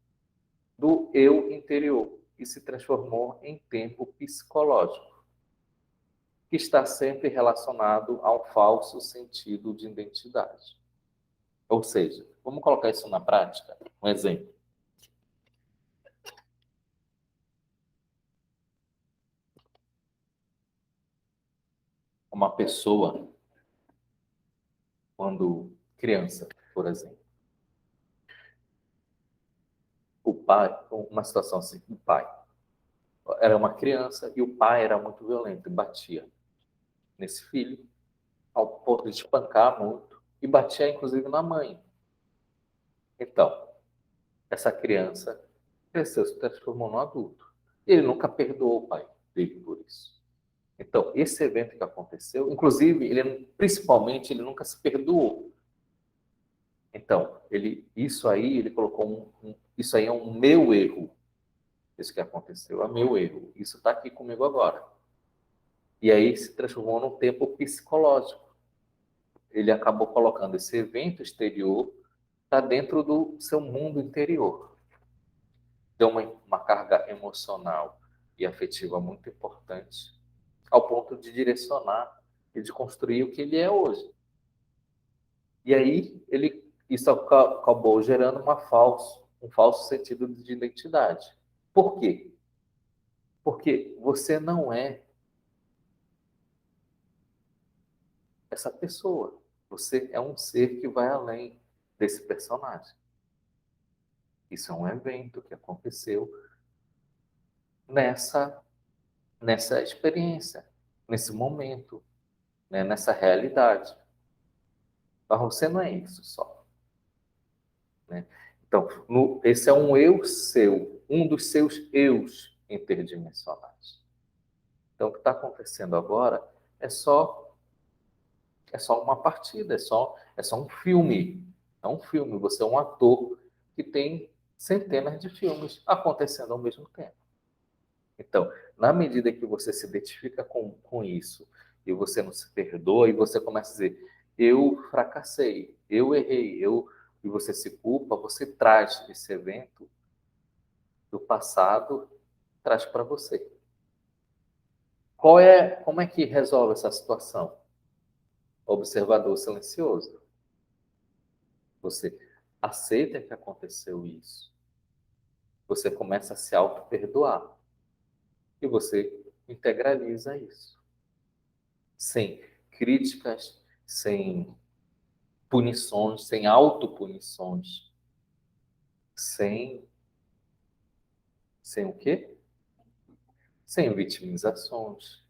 Speaker 1: do eu interior e se transformou em tempo psicológico, que está sempre relacionado ao falso sentido de identidade. Ou seja, vamos colocar isso na prática? Um exemplo. Uma pessoa, quando criança, por exemplo, o pai, uma situação assim, o pai era uma criança e o pai era muito violento e batia nesse filho ao ponto de espancar muito e batia inclusive na mãe. Então, essa criança cresceu, se transformou num adulto. E ele nunca perdoou o pai dele por isso. Então, esse evento que aconteceu, inclusive, principalmente, ele nunca se perdoou. Então, isso aí, ele colocou isso aí é um meu erro. Isso que aconteceu é meu erro. Isso está aqui comigo agora. E aí se transformou num tempo psicológico. Ele acabou colocando esse evento exterior para dentro do seu mundo interior. Deu uma carga emocional e afetiva muito importante, ao ponto de direcionar e de construir o que ele é hoje. E aí isso acabou gerando um falso sentido de identidade. Por quê? Porque você não é essa pessoa. Você é um ser que vai além desse personagem. Isso é um evento que aconteceu nessa, nessa experiência, nesse momento, né? Nessa realidade. Mas você não é isso só. Né? Então, esse é um eu seu, um dos seus eus interdimensionais. Então, o que está acontecendo agora é só é só uma partida, é só um filme. É um filme, você é um ator que tem centenas de filmes acontecendo ao mesmo tempo. Então, na medida que você se identifica com isso e você não se perdoa e você começa a dizer, eu fracassei, eu errei, e você se culpa, você traz esse evento do passado, traz para você. Como é que resolve essa situação? Observador silencioso. Você aceita que aconteceu isso. Você começa a se auto-perdoar. E você integraliza isso. Sem críticas, sem punições, sem autopunições, sem, sem o quê? Sem vitimizações,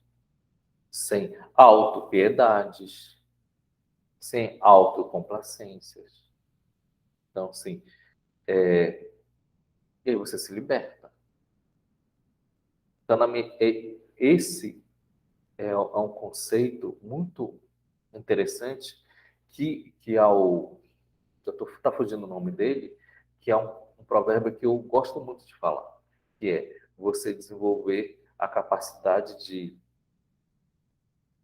Speaker 1: sem autopiedades, sem autocomplacências. Então, assim, e aí você se liberta. Então, esse é um conceito muito interessante que ao... Está fugindo o nome dele, que é um provérbio que eu gosto muito de falar, que é você desenvolver a capacidade de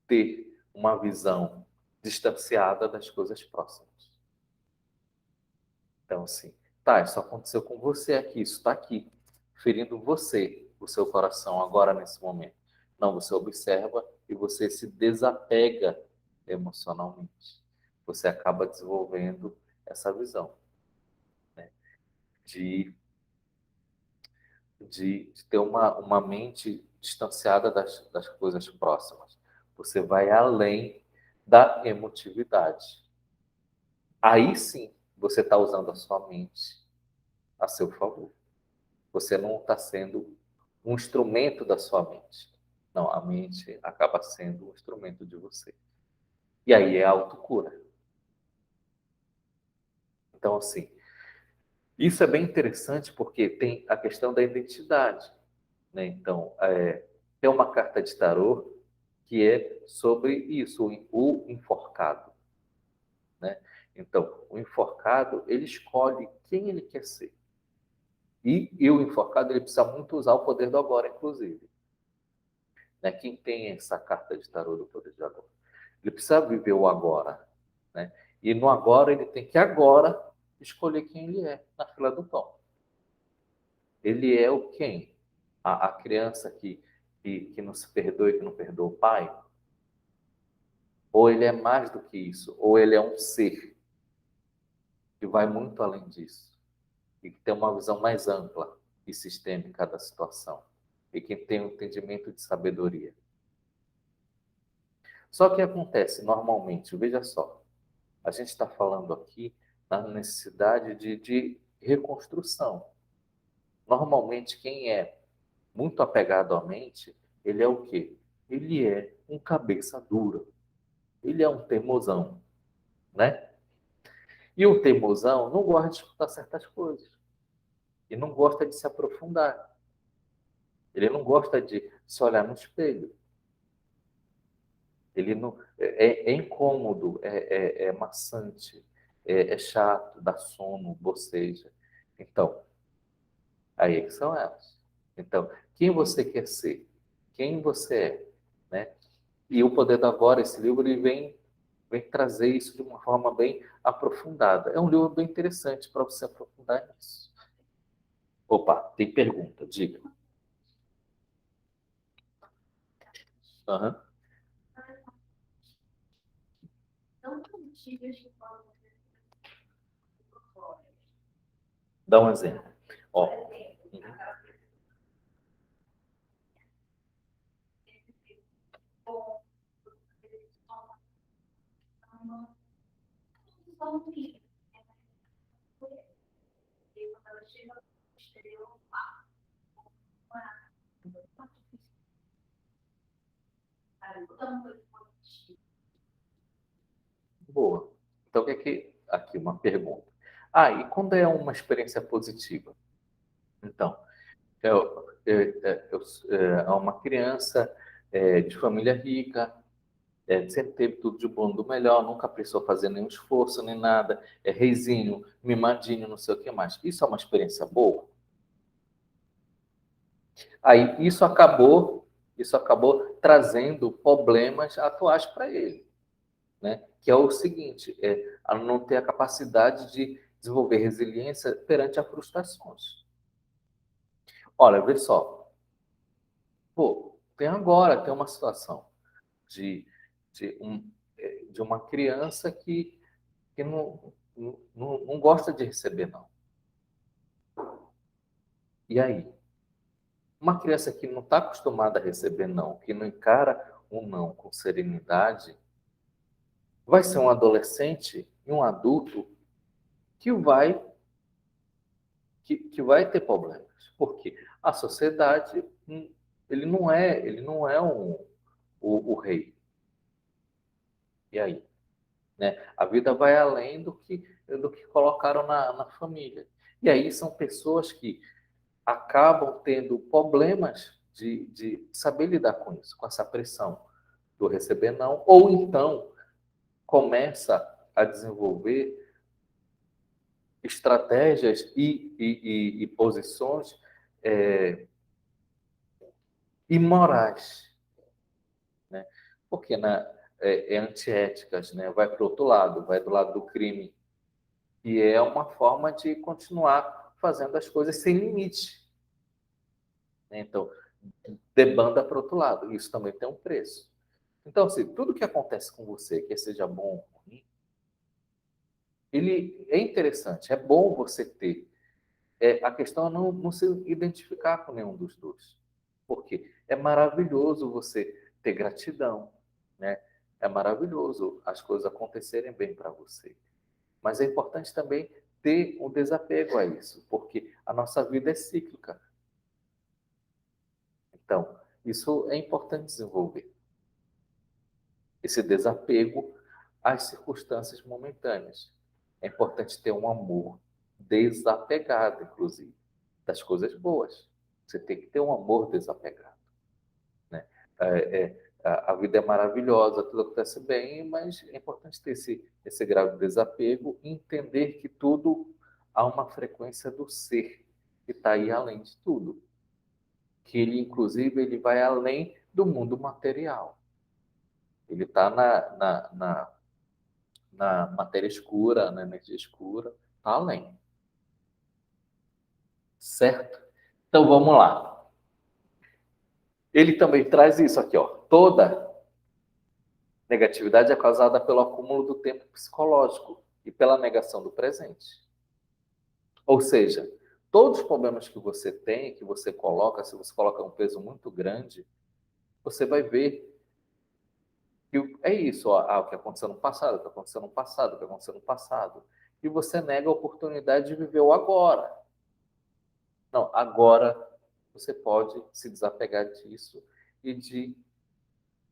Speaker 1: ter uma visão distanciada das coisas próximas. Então, assim, tá, isso aconteceu com você aqui, isso está aqui, ferindo você, o seu coração, agora nesse momento. Não, você observa e você se desapega emocionalmente. Você acaba desenvolvendo essa visão, né? de, de ter uma mente distanciada das coisas próximas. Você vai além da emotividade. Aí sim, você está usando a sua mente a seu favor. Você não está sendo um instrumento da sua mente. Não, a mente acaba sendo um instrumento de você. E aí é a autocura. Então, assim, isso é bem interessante porque tem a questão da identidade. Né? Então, tem uma carta de tarô que é sobre isso, o enforcado. Né? Então, o enforcado, ele escolhe quem ele quer ser. E o enforcado, ele precisa muito usar o poder do agora, inclusive. Né? Quem tem essa carta de tarô do poder do agora? Ele precisa viver o agora. Né? E no agora, ele tem que agora escolher quem ele é na fila do pão. Ele é o quem? A criança que não se perdoa e que não perdoa o pai? Ou ele é mais do que isso? Ou ele é um ser que vai muito além disso? E que tem uma visão mais ampla e sistêmica da situação? E que tem um entendimento de sabedoria? Só que acontece normalmente, veja só, a gente está falando aqui na necessidade de reconstrução. Normalmente, quem é muito apegado à mente, ele é o quê? Ele é um cabeça dura. Ele é um teimosão, né? E o teimosão não gosta de escutar certas coisas. E não gosta de se aprofundar. Ele não gosta de se olhar no espelho. Ele não é incômodo, é maçante, é chato, dá sono, boceja. Então, aí é que são elas. Então, quem você quer ser? Quem você é? Né? E o Poder do Agora, esse livro, ele vem trazer isso de uma forma bem aprofundada. É um livro bem interessante para você aprofundar nisso. Opa, tem pergunta, diga. Aham. Dá um exemplo. Ó, uhum. Boa. Então, o que é que... Aqui, uma pergunta. Ah, e quando é uma experiência positiva? Então, é uma criança de família rica, sempre teve tudo de bom do melhor, nunca precisou fazer nenhum esforço, nem nada, é reizinho, mimadinho, não sei o que mais. Isso é uma experiência boa? Aí, isso acabou trazendo problemas atuais para ele, né? Que é o seguinte, a não ter a capacidade de desenvolver resiliência perante as frustrações. Olha, vê só, pô, tem uma situação de, de, um, de uma criança que não gosta de receber não. E aí? Uma criança que não está acostumada a receber não, que não encara um não com serenidade, vai ser um adolescente e um adulto que vai ter problemas. Porque a sociedade, ele não é o rei. E aí? Né? A vida vai além do que colocaram na família. E aí são pessoas que acabam tendo problemas de saber lidar com isso, com essa pressão do receber não, ou então começa a desenvolver estratégias e posições é, imorais, né? Porque antiéticas, né? Vai para o outro lado, vai do lado do crime, e é uma forma de continuar fazendo as coisas sem limite, né? Então, debanda para o outro lado, isso também tem um preço. Então, assim, tudo que acontece com você, quer seja bom ou ruim, ele é interessante, é bom você ter. A questão é não se identificar com nenhum dos dois. Porque é maravilhoso você ter gratidão, né? É maravilhoso as coisas acontecerem bem para você. Mas é importante também ter um desapego a isso, porque a nossa vida é cíclica. Então, isso é importante desenvolver. Esse desapego às circunstâncias momentâneas. É importante ter um amor desapegado, inclusive, das coisas boas. Você tem que ter um amor desapegado, né? A vida é maravilhosa, tudo acontece bem, mas é importante ter esse grau de desapego e entender que tudo há uma frequência do ser que está aí além de tudo, que ele, inclusive, ele vai além do mundo material. Ele está na matéria escura, na energia escura, tá além. Certo? Então vamos lá. Ele também traz isso aqui, ó. Toda negatividade é causada pelo acúmulo do tempo psicológico e pela negação do presente. Ou seja, todos os problemas que você tem, que você coloca, se você coloca um peso muito grande, você vai ver que é isso, ó, o que aconteceu no passado, o que aconteceu no passado, o que aconteceu no passado. E você nega a oportunidade de viver o agora. Não, agora você pode se desapegar disso e de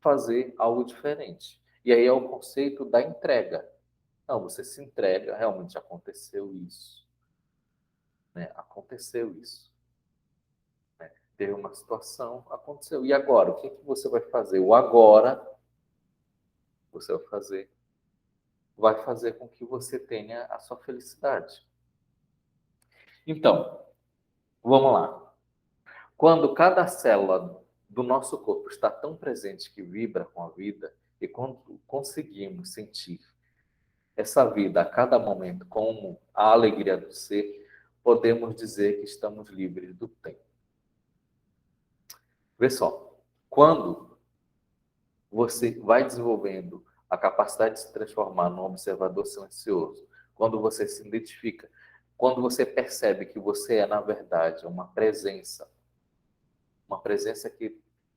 Speaker 1: fazer algo diferente. E aí é o conceito da entrega. Não, você se entrega, realmente aconteceu isso, né? Aconteceu isso, né? Teve uma situação, aconteceu. E agora, o que que você vai fazer? O agora você vai fazer com que você tenha a sua felicidade. Então, vamos lá. Quando cada célula do nosso corpo está tão presente que vibra com a vida, e quando conseguimos sentir essa vida a cada momento como a alegria do ser, podemos dizer que estamos livres do tempo. Vê só, quando você vai desenvolvendo a capacidade de se transformar num observador silencioso, quando você se identifica, quando você percebe que você é, na verdade, uma presença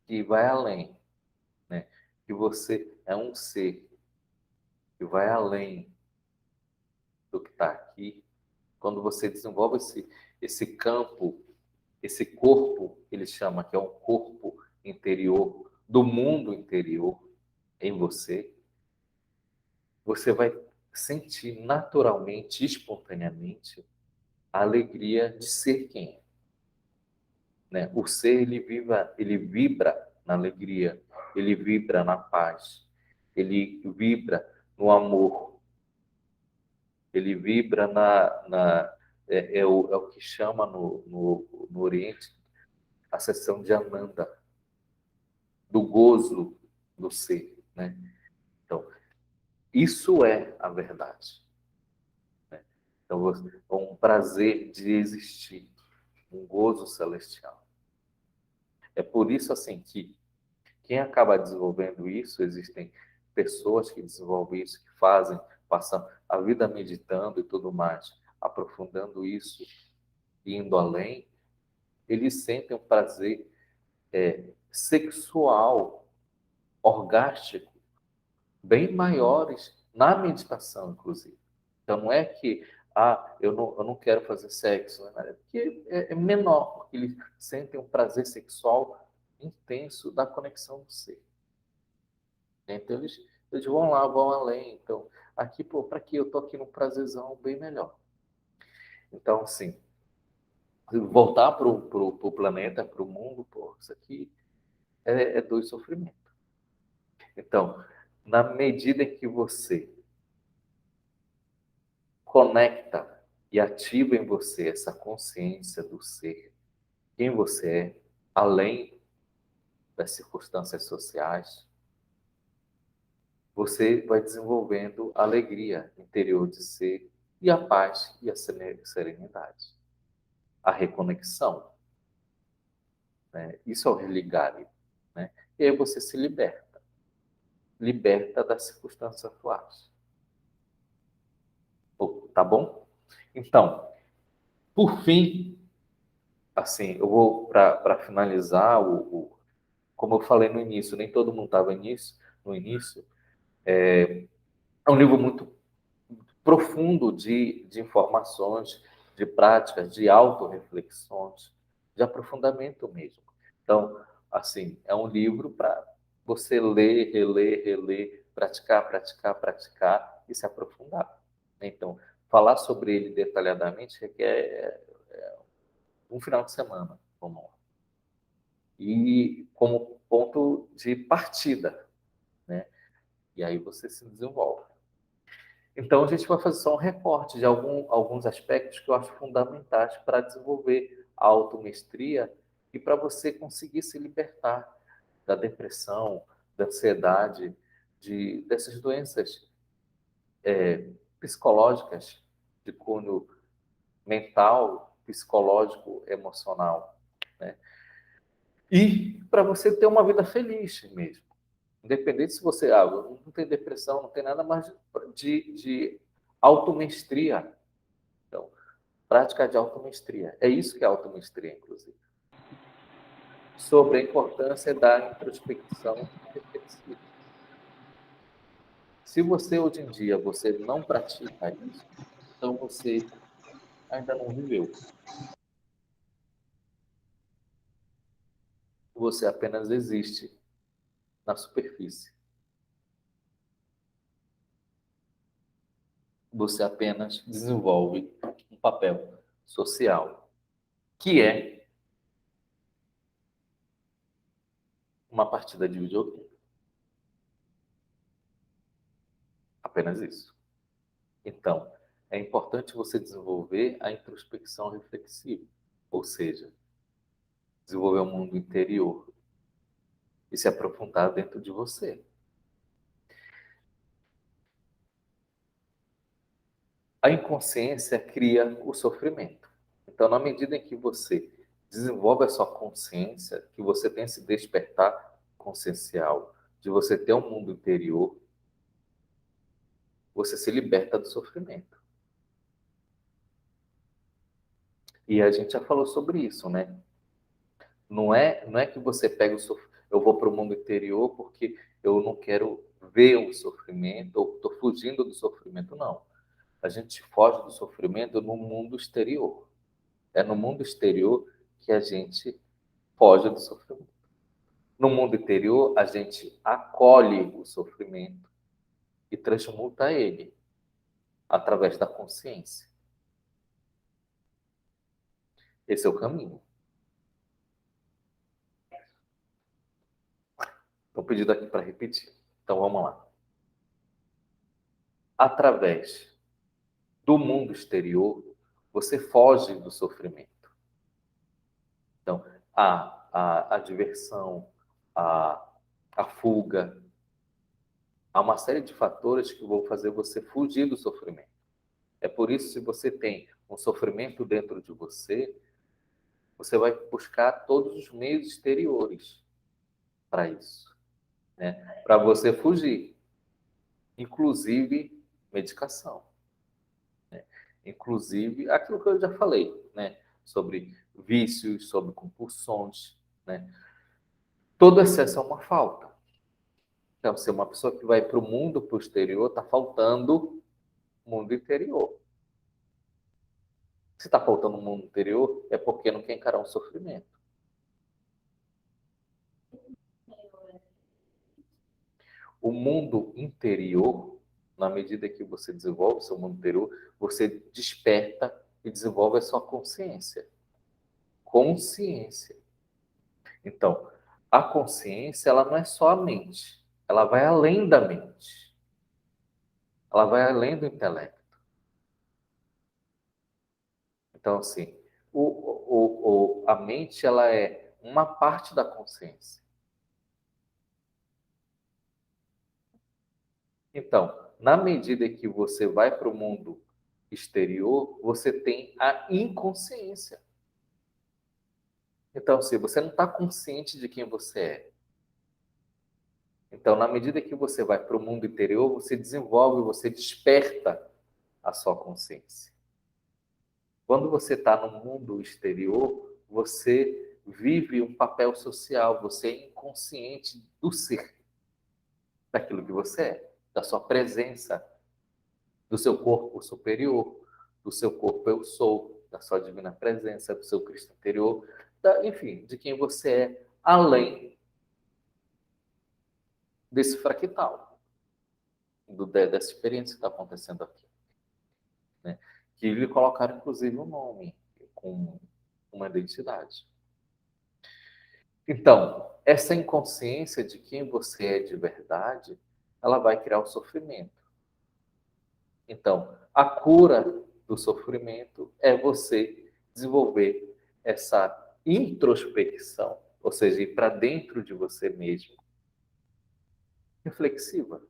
Speaker 1: que vai além, né? Que você é um ser que vai além do que está aqui, quando você desenvolve esse campo, esse corpo, ele chama que é um corpo interior, do mundo interior em você, você vai sentir naturalmente, espontaneamente, a alegria de ser quem é. Né? O ser, ele vibra na alegria, ele vibra na paz, ele vibra no amor, ele vibra é o que chama no Oriente a seção de Ananda, do gozo do ser, né? Então, isso é a verdade, né? Então, é um prazer de existir, um gozo celestial. É por isso, assim, que quem acaba desenvolvendo isso, existem pessoas que desenvolvem isso, que fazem, passam a vida meditando e tudo mais, aprofundando isso, indo além, eles sentem um prazer sexual, orgástico, bem maiores na meditação, inclusive. Então, não é que eu não quero fazer sexo, né? É porque é menor, porque eles sentem um prazer sexual intenso da conexão do ser. Então, eles vão lá, vão além. Então, aqui, pô, para que eu tô aqui num prazerzão bem melhor. Então, assim, voltar pro planeta, pro mundo, pô, isso aqui é dor e sofrimento. Então, na medida em que você conecta e ativa em você essa consciência do ser, quem você é, além das circunstâncias sociais, você vai desenvolvendo a alegria interior de ser e a paz e a serenidade, a reconexão, né? Isso é o religar, né? E aí você se liberta das circunstâncias atuais. Tá bom? Então, por fim, assim, eu vou para finalizar como eu falei no início, nem todo mundo estava no início. É um livro muito profundo de informações, de práticas, de autorreflexões, de aprofundamento mesmo. Então, assim, é um livro para você ler, reler, reler, praticar, praticar, praticar e se aprofundar. Então, falar sobre ele detalhadamente requer um final de semana, vamos lá. E como ponto de partida, né? E aí você se desenvolve. Então, a gente vai fazer só um recorte de alguns aspectos que eu acho fundamentais para desenvolver a automestria e para você conseguir se libertar da depressão, da ansiedade, dessas doenças psicológicas de cunho mental, psicológico, emocional, né? E para você ter uma vida feliz mesmo. Independente se você não tem depressão, não tem nada mais de automestria. Então, prática de automestria. É isso que é automestria, inclusive. Sobre a importância da introspecção reflexiva. Se você, hoje em dia, você não pratica isso, então você ainda não viveu. Você apenas existe na superfície. Você apenas desenvolve um papel social, que é uma partida de videogame. Apenas isso. Então, é importante você desenvolver a introspecção reflexiva, ou seja, desenvolver um mundo interior e se aprofundar dentro de você. A inconsciência cria o sofrimento. Então, na medida em que você desenvolve a sua consciência, que você tem esse despertar consciencial, de você ter um mundo interior, você se liberta do sofrimento. E a gente já falou sobre isso, né? Não é que você pega o sofrimento, eu vou para o mundo interior porque eu não quero ver o sofrimento, ou estou fugindo do sofrimento, não. A gente foge do sofrimento no mundo exterior. É no mundo exterior que a gente foge do sofrimento. No mundo interior, a gente acolhe o sofrimento e transmuta ele através da consciência. Esse é o caminho. Estou pedindo aqui para repetir. Então vamos lá. Através do mundo exterior, você foge do sofrimento. Então, a diversão, a, a fuga, há uma série de fatores que vão fazer você fugir do sofrimento. É por isso, se você tem um sofrimento dentro de você, você vai buscar todos os meios exteriores para isso, né? Para você fugir, inclusive medicação, inclusive aquilo que eu já falei, né? Sobre vícios, sobre compulsões, né? Todo excesso é uma falta. Então, se uma pessoa que vai para o mundo posterior, está faltando mundo interior. Se está faltando mundo interior, é porque não quer encarar um sofrimento. O mundo interior, na medida que você desenvolve o seu mundo interior, você desperta e desenvolve a sua consciência. Consciência. Então, a consciência, ela não é só a mente. Ela vai além da mente. Ela vai além do intelecto. Então, assim, a mente, ela é uma parte da consciência. Então, na medida que você vai para o mundo exterior, você tem a inconsciência. Então, se você não está consciente de quem você é, então, na medida que você vai para o mundo interior, você desenvolve, você desperta a sua consciência. Quando você está no mundo exterior, você vive um papel social, você é inconsciente do ser, daquilo que você é, da sua presença, do seu corpo superior, do seu corpo eu sou, da sua divina presença, do seu Cristo interior, enfim, de quem você é, além desse fractal, dessa experiência que está acontecendo aqui, né? Que lhe colocaram, inclusive, um nome, com uma identidade. Então, essa inconsciência de quem você é de verdade, ela vai criar o sofrimento. Então, a cura do sofrimento é você desenvolver essa introspecção, ou seja, ir para dentro de você mesmo, reflexiva.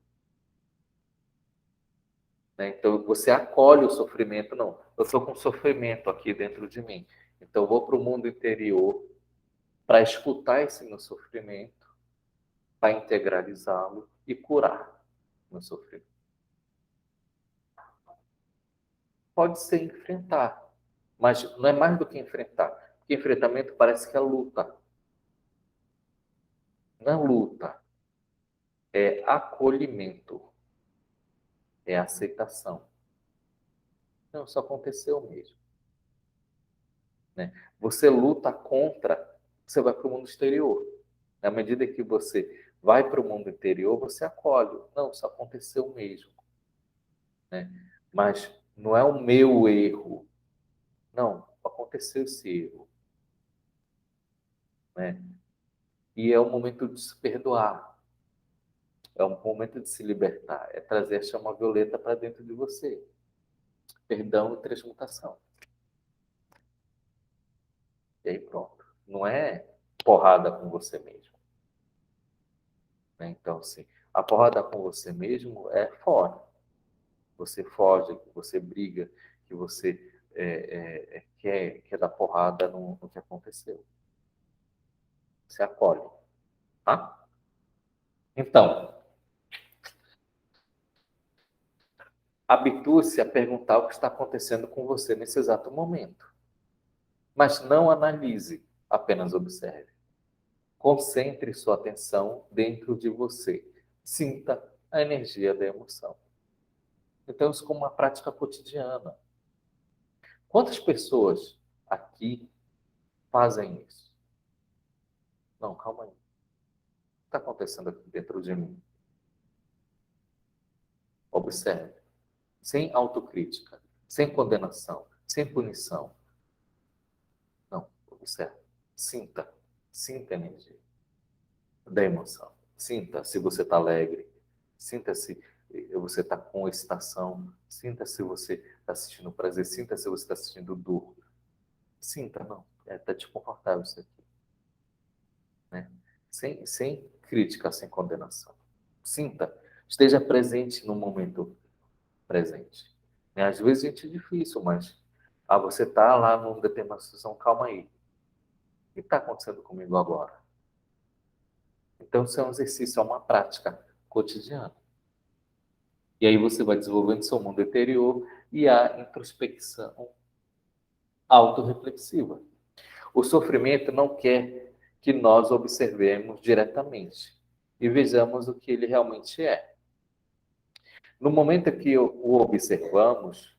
Speaker 1: Né? Então, você acolhe o sofrimento. Não, eu estou com sofrimento aqui dentro de mim. Então, eu vou para o mundo interior para escutar esse meu sofrimento, para integralizá-lo e curar o meu sofrimento. Pode ser enfrentar, mas não é mais do que enfrentar. Porque enfrentamento parece que é luta. Não é luta, é acolhimento, é aceitação. Não, isso aconteceu mesmo. Né? Você luta contra, você vai para o mundo exterior. Na medida que você vai para o mundo interior, você acolhe. Não, isso aconteceu mesmo. Né? Mas não é o meu erro. Não, aconteceu esse erro. Né? E é o momento de se perdoar. É um momento de se libertar. É trazer a chama violeta para dentro de você. Perdão e transmutação. E aí pronto. Não é porrada com você mesmo, né? Então, assim, a porrada com você mesmo é fora. Você foge, que você briga, que você quer dar porrada no que aconteceu. Você acolhe, tá? Então, habitue-se a perguntar o que está acontecendo com você nesse exato momento. Mas não analise, apenas observe. Concentre sua atenção dentro de você. Sinta a energia da emoção. Então, isso como uma prática cotidiana. Quantas pessoas aqui fazem isso? Não, calma aí. O que está acontecendo aqui dentro de mim? Observe. Sem autocrítica, sem condenação, sem punição. Não, observe. Sinta. Sinta a energia da emoção. Sinta se você está alegre. Sinta se você está com excitação. Sinta se você está sentindo prazer. Sinta se você está sentindo dor. Sinta, não. Está desconfortável isso aqui. Né? Sem crítica, sem condenação. Sinta. Esteja presente no momento presente. Né? Às vezes, gente, é difícil, mas você está lá numa determinada situação, calma aí. O que está acontecendo comigo agora? Então, isso é um exercício, é uma prática cotidiana. E aí você vai desenvolvendo seu mundo interior e a introspecção autorreflexiva. O sofrimento não quer que nós observemos diretamente e vejamos o que ele realmente é. No momento em que o observamos,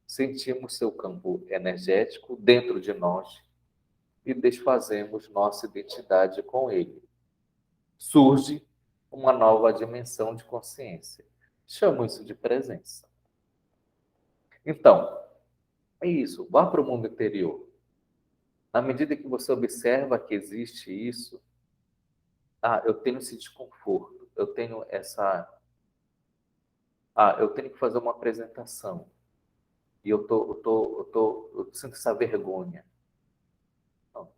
Speaker 1: sentimos seu campo energético dentro de nós e desfazemos nossa identidade com ele. Surge uma nova dimensão de consciência. Chamo isso de presença. Então, é isso. Vá para o mundo interior. Na medida que você observa que existe isso, eu tenho esse desconforto, eu tenho essa. Eu tenho que fazer uma apresentação. E eu sinto essa vergonha. Não,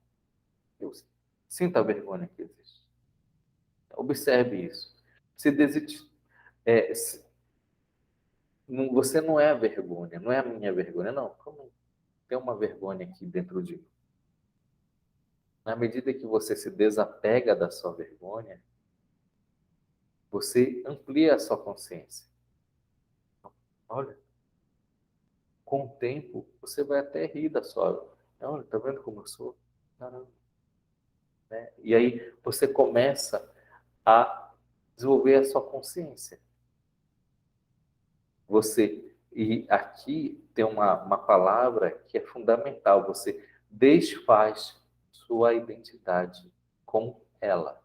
Speaker 1: eu sinto a vergonha que existe. Observe isso. Se desiste, você não é a vergonha, não é a minha vergonha, não. Como tem uma vergonha aqui dentro de mim? Na medida que você se desapega da sua vergonha, você amplia a sua consciência. Olha, com o tempo, você vai até rir da sua. Olha, tá vendo como eu sou? Caramba. Né? E aí você começa a desenvolver a sua consciência. E aqui tem uma palavra que é fundamental, você desfaz sua identidade com ela.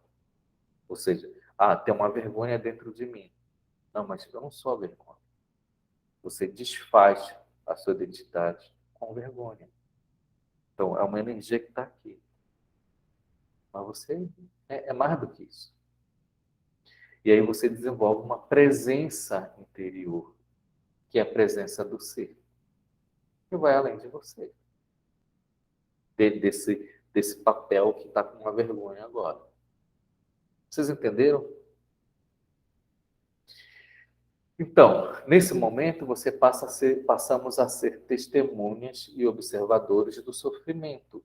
Speaker 1: Ou seja, tem uma vergonha dentro de mim. Não, mas eu não sou a vergonha. Você desfaz a sua identidade com vergonha. Então, é uma energia que está aqui. Mas você é mais do que isso. E aí você desenvolve uma presença interior, que é a presença do ser, que vai além de você. Desse papel que está com uma vergonha agora. Vocês entenderam? Então, nesse momento, passamos a ser testemunhas e observadores do sofrimento.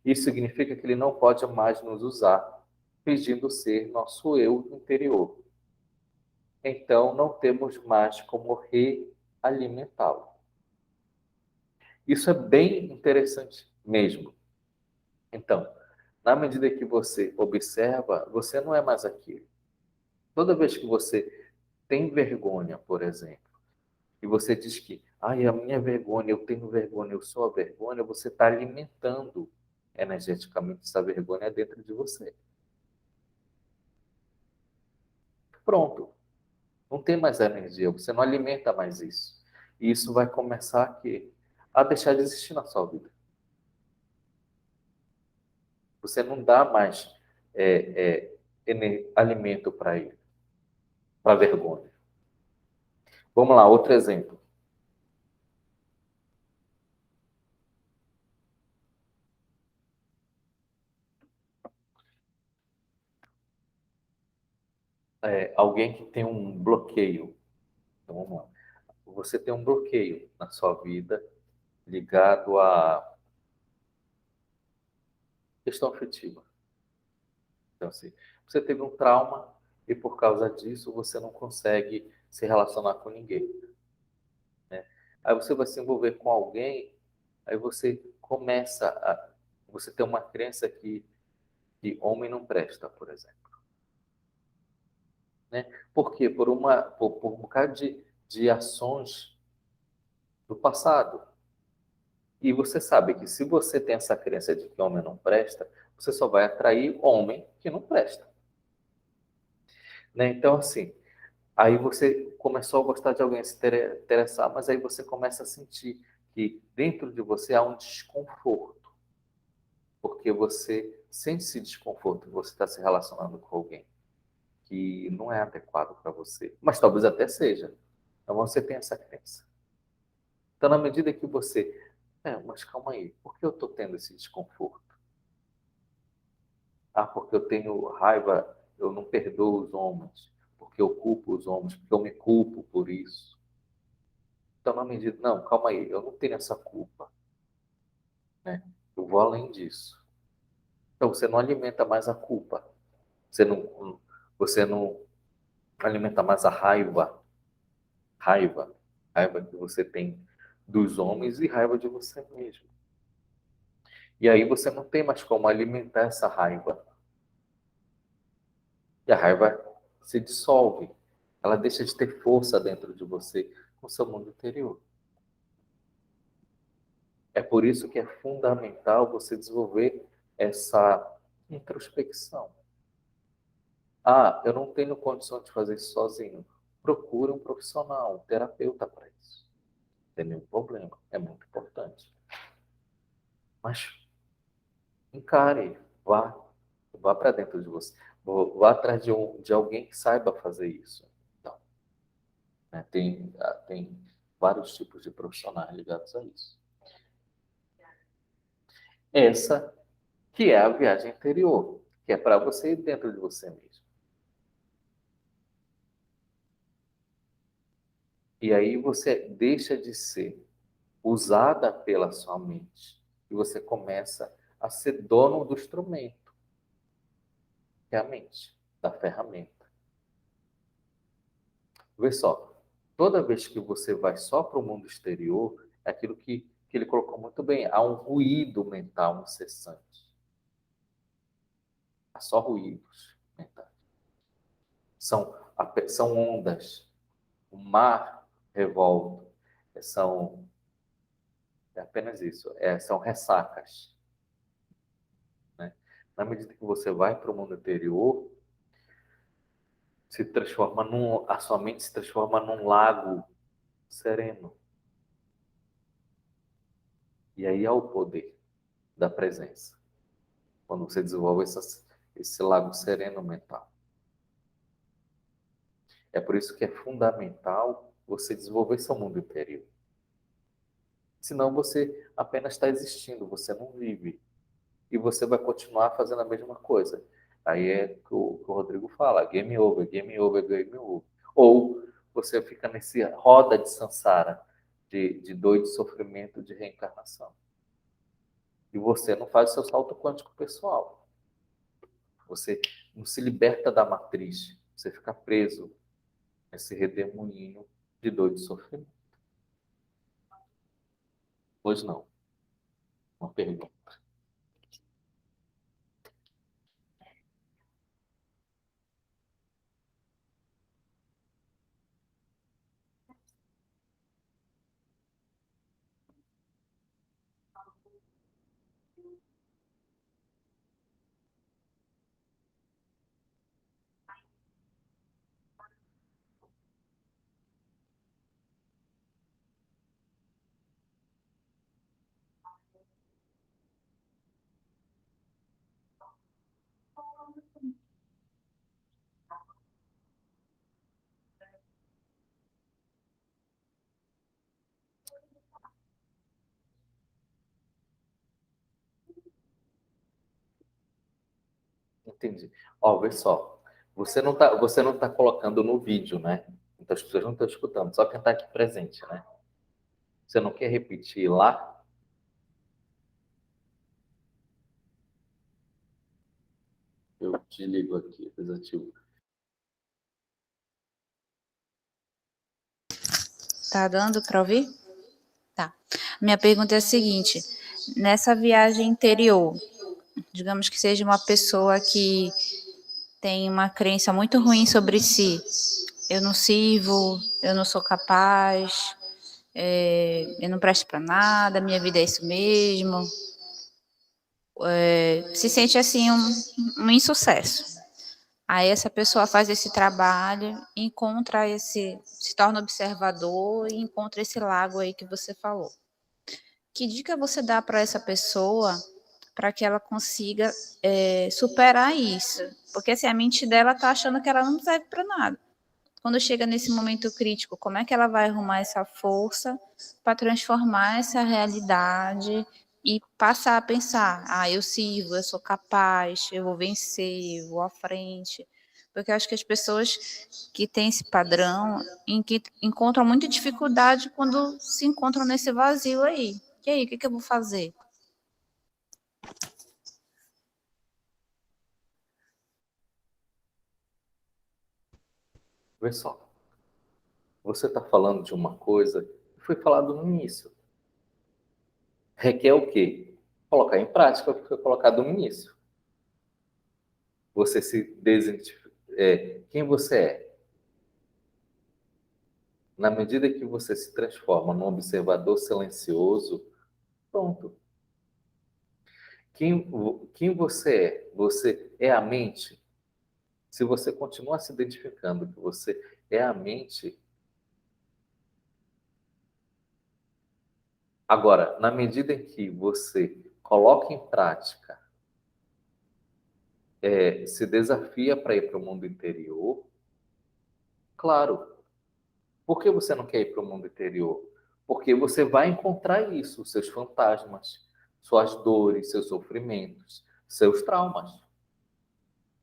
Speaker 1: Isso significa que ele não pode mais nos usar, fingindo ser nosso eu interior. Então, não temos mais como realimentá-lo. Isso é bem interessante mesmo. Então, na medida que você observa, você não é mais aquilo. Toda vez que você tem vergonha, por exemplo, e você diz que, a minha vergonha, eu tenho vergonha, eu sou a vergonha, você está alimentando energeticamente essa vergonha dentro de você. Pronto. Não tem mais energia, você não alimenta mais isso. E isso vai começar a deixar de existir na sua vida. Você não dá mais alimento para ele, para a vergonha. Vamos lá, outro exemplo. alguém que tem um bloqueio. Então, vamos lá. Você tem um bloqueio na sua vida ligado à questão afetiva. Então, assim, você teve um trauma e por causa disso você não consegue se relacionar com ninguém, né? Aí você vai se envolver com alguém, aí você começa a... Você tem uma crença que homem não presta, por exemplo, né? Por quê? Por um bocado de ações do passado. E você sabe que se você tem essa crença de que homem não presta, você só vai atrair homem que não presta, né? Então, assim, aí você começou a gostar de alguém, se interessar, mas aí você começa a sentir que dentro de você há um desconforto, porque você sente esse desconforto que você está se relacionando com alguém que não é adequado para você, mas talvez até seja. Então você tem essa crença. Então, na medida que você, mas calma aí, por que eu estou tendo esse desconforto? Ah, porque eu tenho raiva, eu não perdoo os homens, porque eu culpo os homens, porque eu me culpo por isso. Então, na medida, não, calma aí, eu não tenho essa culpa, né? Eu vou além disso. Então, você não alimenta mais a culpa. Você não alimenta mais a raiva, raiva que você tem dos homens e raiva de você mesmo. E aí você não tem mais como alimentar essa raiva. E a raiva se dissolve. Ela deixa de ter força dentro de você, no seu mundo interior. É por isso que é fundamental você desenvolver essa introspecção. Ah, eu não tenho condição de fazer isso sozinho. Procure um profissional, um terapeuta para isso. Não tem nenhum problema. É muito importante. Mas encare, vá para dentro de você. Vá atrás de alguém que saiba fazer isso. Então, né, tem vários tipos de profissionais ligados a isso. Essa que é a viagem interior, que é para você ir dentro de você mesmo. E aí você deixa de ser usada pela sua mente e você começa a ser dono do instrumento, que é a mente, da ferramenta. Vê só, toda vez que você vai só para o mundo exterior, é aquilo que ele colocou muito bem, há um ruído mental incessante. Há só ruídos mentais. São ondas, o mar revolto, são é apenas isso, são ressacas, né? Na medida que você vai para o mundo interior, a sua mente se transforma num lago sereno. E aí há o poder da presença, quando você desenvolve esse lago sereno mental. É por isso que é fundamental você desenvolver seu mundo interior. Senão você apenas está existindo, você não vive. E você vai continuar fazendo a mesma coisa. Aí é que o Rodrigo fala, game over, game over, game over. Ou você fica nesse roda de samsara, de dor, de sofrimento, de reencarnação. E você não faz o seu salto quântico pessoal. Você não se liberta da matriz. Você fica preso nesse redemoinho de dor e de sofrimento. Pois não. Uma pergunta. Entendi. Ó, vê só. você não tá colocando no vídeo, né? Então as pessoas não estão escutando, só quem está aqui presente, né? Você não quer repetir lá? Eu te ligo aqui, desativo.
Speaker 2: Tá dando para ouvir? Tá. Minha pergunta é a seguinte: nessa viagem interior, digamos que seja uma pessoa que tem uma crença muito ruim sobre si. Eu não sirvo, eu não sou capaz, eu não presto para nada, minha vida é isso mesmo. Se sente assim um insucesso. Aí essa pessoa faz esse trabalho, encontra se torna observador e encontra esse lago aí que você falou. Que dica você dá para essa pessoa para que ela consiga superar isso? Porque assim, a mente dela está achando que ela não serve para nada. Quando chega nesse momento crítico, como é que ela vai arrumar essa força para transformar essa realidade e passar a pensar: ah, eu sirvo, eu sou capaz, eu vou vencer, eu vou à frente. Porque eu acho que as pessoas que têm esse padrão encontram muita dificuldade quando se encontram nesse vazio aí. E aí, o que eu vou fazer?
Speaker 1: Vê só, você está falando de uma coisa que foi falado no início. Requer o quê? Colocar em prática o que foi colocado no início. Você se desidentifica. Quem você é. Na medida que você se transforma num observador silencioso, pronto. Quem você é? Você é a mente? Se você continuar se identificando que você é a mente, agora, na medida em que você coloca em prática, se desafia para ir para o mundo interior, claro. Por que você não quer ir para o mundo interior? Porque você vai encontrar isso, seus fantasmas, suas dores, seus sofrimentos, seus traumas.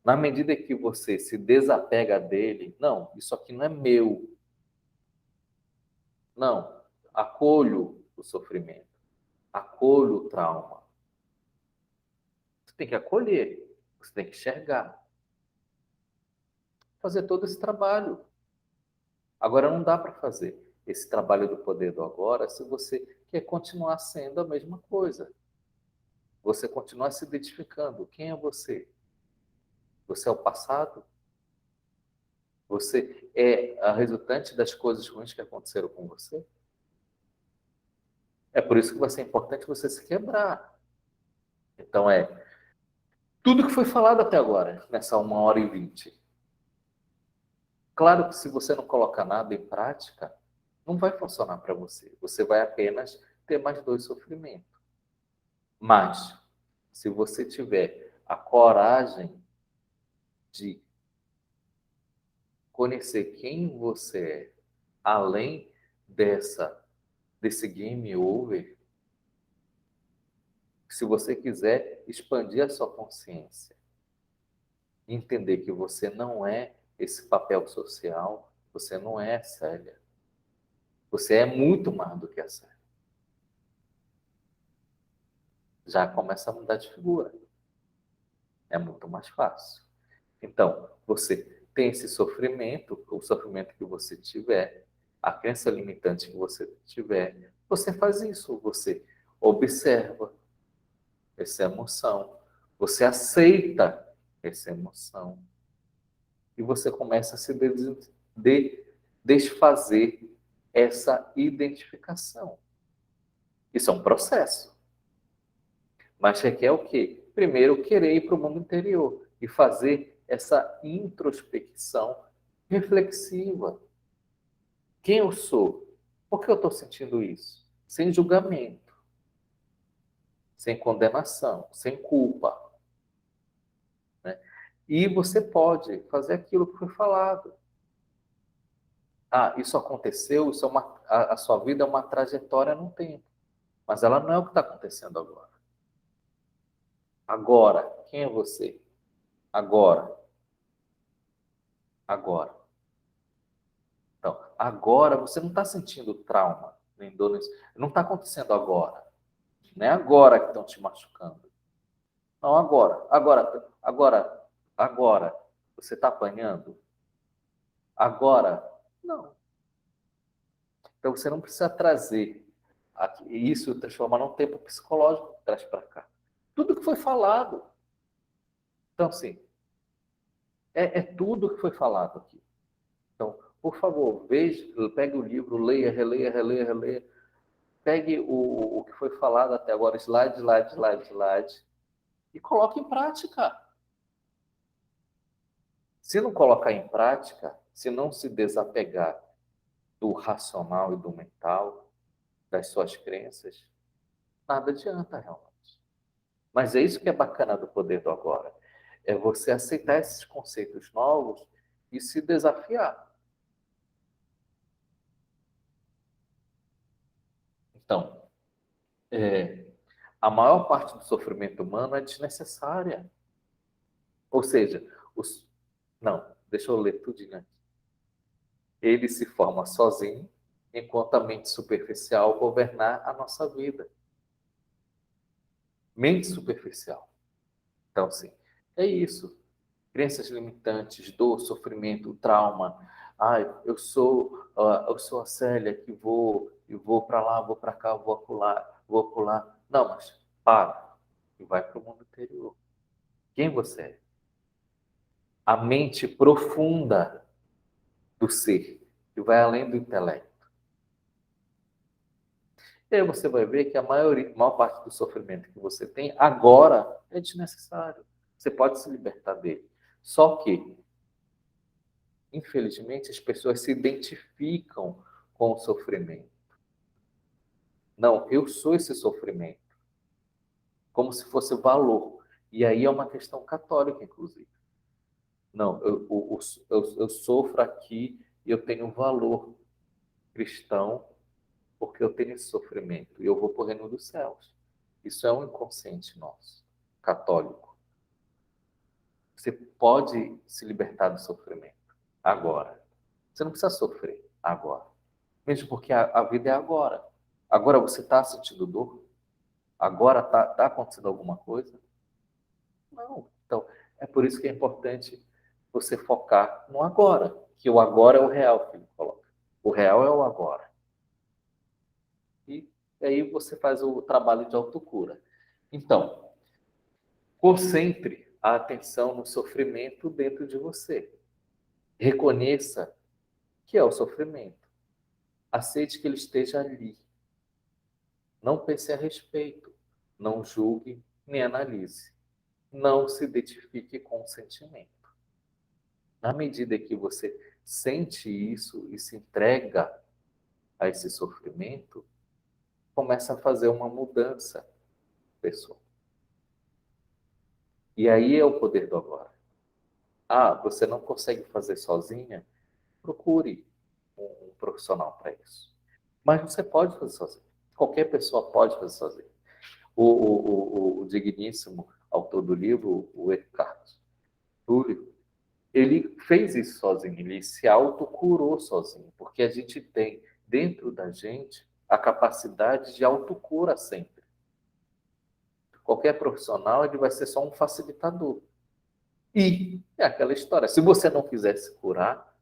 Speaker 1: Na medida que você se desapega dele, não, isso aqui não é meu. Não, acolho o sofrimento, acolho o trauma. Você tem que acolher, você tem que enxergar, fazer todo esse trabalho. Agora não dá para fazer esse trabalho do poder do agora se você quer continuar sendo a mesma coisa. Você continuar se identificando. Quem é você? Você é o passado? Você é a resultante das coisas ruins que aconteceram com você? É por isso que vai ser importante você se quebrar. Então tudo que foi falado até agora, nessa 1h20. Claro que se você não colocar nada em prática, não vai funcionar para você. Você vai apenas ter mais dor e sofrimento. Mas, se você tiver a coragem de conhecer quem você é, além desse game over, se você quiser expandir a sua consciência, entender que você não é esse papel social, você não é a Célia. Você é muito mais do que a Célia. Já começa a mudar de figura. É muito mais fácil. Então, você tem esse sofrimento, o sofrimento que você tiver, a crença limitante que você tiver, você faz isso, você observa essa emoção, você aceita essa emoção e você começa a se desfazer essa identificação. Isso é um processo, mas requer o quê? Primeiro, querer ir para o mundo interior e fazer essa introspecção reflexiva. Quem eu sou? Por que eu estou sentindo isso? Sem julgamento, sem condenação, sem culpa. Né? E você pode fazer aquilo que foi falado. Ah, isso aconteceu, isso é a sua vida é uma trajetória no tempo. Mas ela não é o que está acontecendo agora. Agora, quem é você? Agora. agora. Então, agora você não está sentindo trauma, nem dor, não está acontecendo agora. Não é agora que estão te machucando. Não, agora. Você está apanhando? Agora? Não. Então você não precisa trazer isso, transformar num tempo psicológico que traz para cá. Tudo que foi falado. Então, sim, é tudo que foi falado aqui. Então, por favor, veja, pegue o livro, leia, releia, releia, releia. Pegue o que foi falado até agora, slide, e coloque em prática. Se não colocar em prática, se não se desapegar do racional e do mental, das suas crenças, nada adianta realmente. Mas é isso que é bacana do poder do agora. É você aceitar esses conceitos novos e se desafiar. Então, a maior parte do sofrimento humano é desnecessária. Ou seja, não, deixa eu ler tudinho aqui. Ele se forma sozinho, enquanto a mente superficial governar a nossa vida. Mente superficial. Então, sim, é isso. Crenças limitantes, dor, sofrimento, trauma. Ai, eu sou a Célia que vou para lá, vou para cá, vou acolá, vou acolá. Não, mas para e vai para o mundo interior. Quem você é? A mente profunda do ser, que vai além do intelecto. E aí você vai ver que a maior parte do sofrimento que você tem agora é desnecessário. Você pode se libertar dele. Só que, infelizmente, as pessoas se identificam com o sofrimento. Não, eu sou esse sofrimento. Como se fosse valor. E aí é uma questão católica, inclusive. Não, eu sofro aqui e eu tenho valor cristão porque eu tenho esse sofrimento e eu vou para o reino dos céus. Isso é um inconsciente nosso, católico. Você pode se libertar do sofrimento agora. Você não precisa sofrer agora. Mesmo porque a vida é agora. Agora você está sentindo dor? Agora tá acontecendo alguma coisa? Não. Então, é por isso que é importante você focar no agora. Que o agora é o real que ele coloca. O real é o agora. E aí você faz o trabalho de autocura. Então, concentre a atenção no sofrimento dentro de você. Reconheça que é o sofrimento. Aceite que ele esteja ali. Não pense a respeito. Não julgue nem analise. Não se identifique com o sentimento. Na medida que você sente isso e se entrega a esse sofrimento, começa a fazer uma mudança pessoal. E aí é o poder do agora. Ah, você não consegue fazer sozinha? Procure um profissional para isso. Mas você pode fazer sozinho. Qualquer pessoa pode fazer sozinho. O digníssimo autor do livro, o Eckhart Tolle, ele fez isso sozinho, ele se autocurou sozinho, porque a gente tem dentro da gente a capacidade de autocura sempre. Qualquer profissional ele vai ser só um facilitador. E é aquela história, se você não quiser se curar,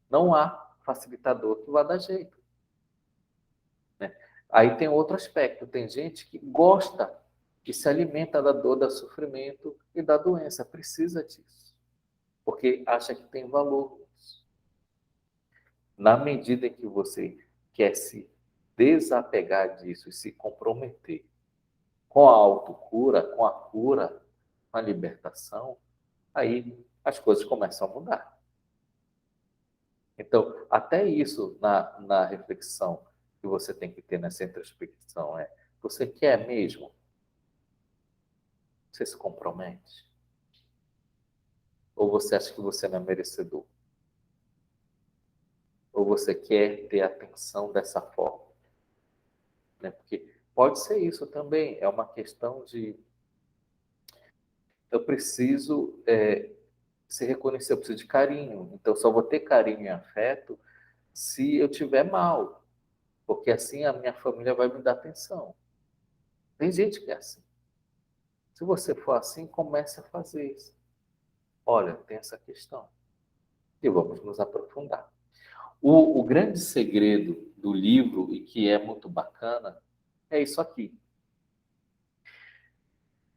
Speaker 1: não há facilitador que vá dar jeito. Né? Aí tem outro aspecto, tem gente que gosta, que se alimenta da dor, do sofrimento e da doença, precisa disso, porque acha que tem valor. Na medida em que você quer se desapegar disso e se comprometer com a autocura, com a cura, com a libertação, aí as coisas começam a mudar. Então, até isso na reflexão que você tem que ter nessa introspecção é: você quer mesmo? Você se compromete? Ou você acha que você não é merecedor? Ou você quer ter atenção dessa forma? Né? Porque pode ser isso também, é uma questão de eu preciso Se reconhecer, eu preciso de carinho. Então, só vou ter carinho e afeto se eu tiver mal. Porque assim a minha família vai me dar atenção. Tem gente que é assim. Se você for assim, comece a fazer isso. Olha, tem essa questão. E vamos nos aprofundar. O grande segredo do livro, e que é muito bacana, é isso aqui.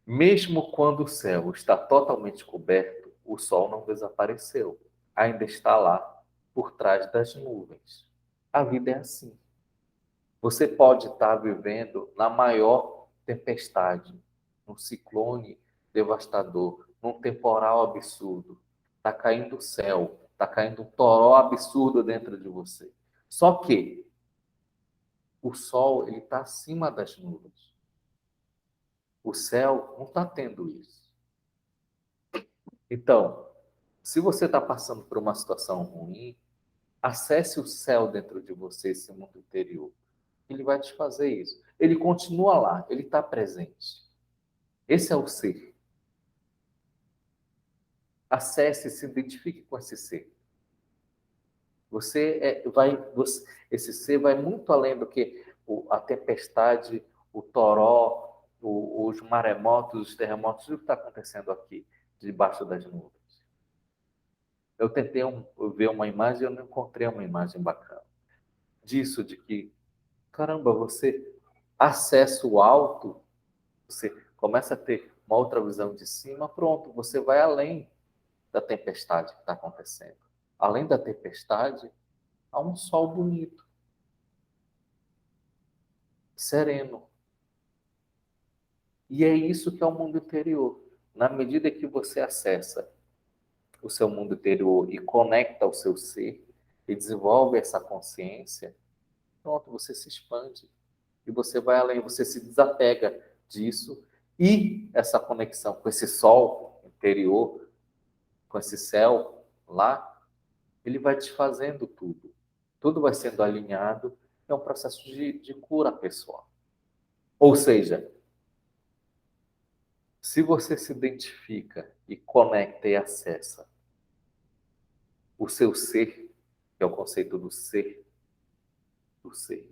Speaker 1: Mesmo quando o céu está totalmente coberto, o sol não desapareceu. Ainda está lá, por trás das nuvens. A vida é assim. Você pode estar vivendo na maior tempestade, num ciclone devastador, num temporal absurdo. Está caindo o céu, está caindo um toró absurdo dentro de você. Só que o sol ele está acima das nuvens. O céu não está tendo isso. Então, se você está passando por uma situação ruim, acesse o céu dentro de você, esse mundo interior. Ele vai te fazer isso. Ele continua lá, ele está presente. Esse é o ser. Acesse, se identifique com esse ser. Esse ser vai muito além do que a tempestade, o toró, os maremotos, os terremotos, tudo que está acontecendo aqui, debaixo das nuvens. Eu tentei ver uma imagem e eu não encontrei uma imagem bacana. Disso, de que, caramba, você acessa o alto, você começa a ter uma outra visão de cima, pronto, você vai além da tempestade que está acontecendo. Além da tempestade, há um sol bonito, sereno. E é isso que é o mundo interior. Na medida que você acessa o seu mundo interior e conecta ao seu ser, e desenvolve essa consciência, pronto, você se expande. E você vai além, você se desapega disso. E essa conexão com esse sol interior, com esse céu lá, ele vai desfazendo tudo. Tudo vai sendo alinhado. É um processo de cura pessoal. Ou seja, se você se identifica e conecta e acessa o seu ser, que é o conceito do ser, do ser.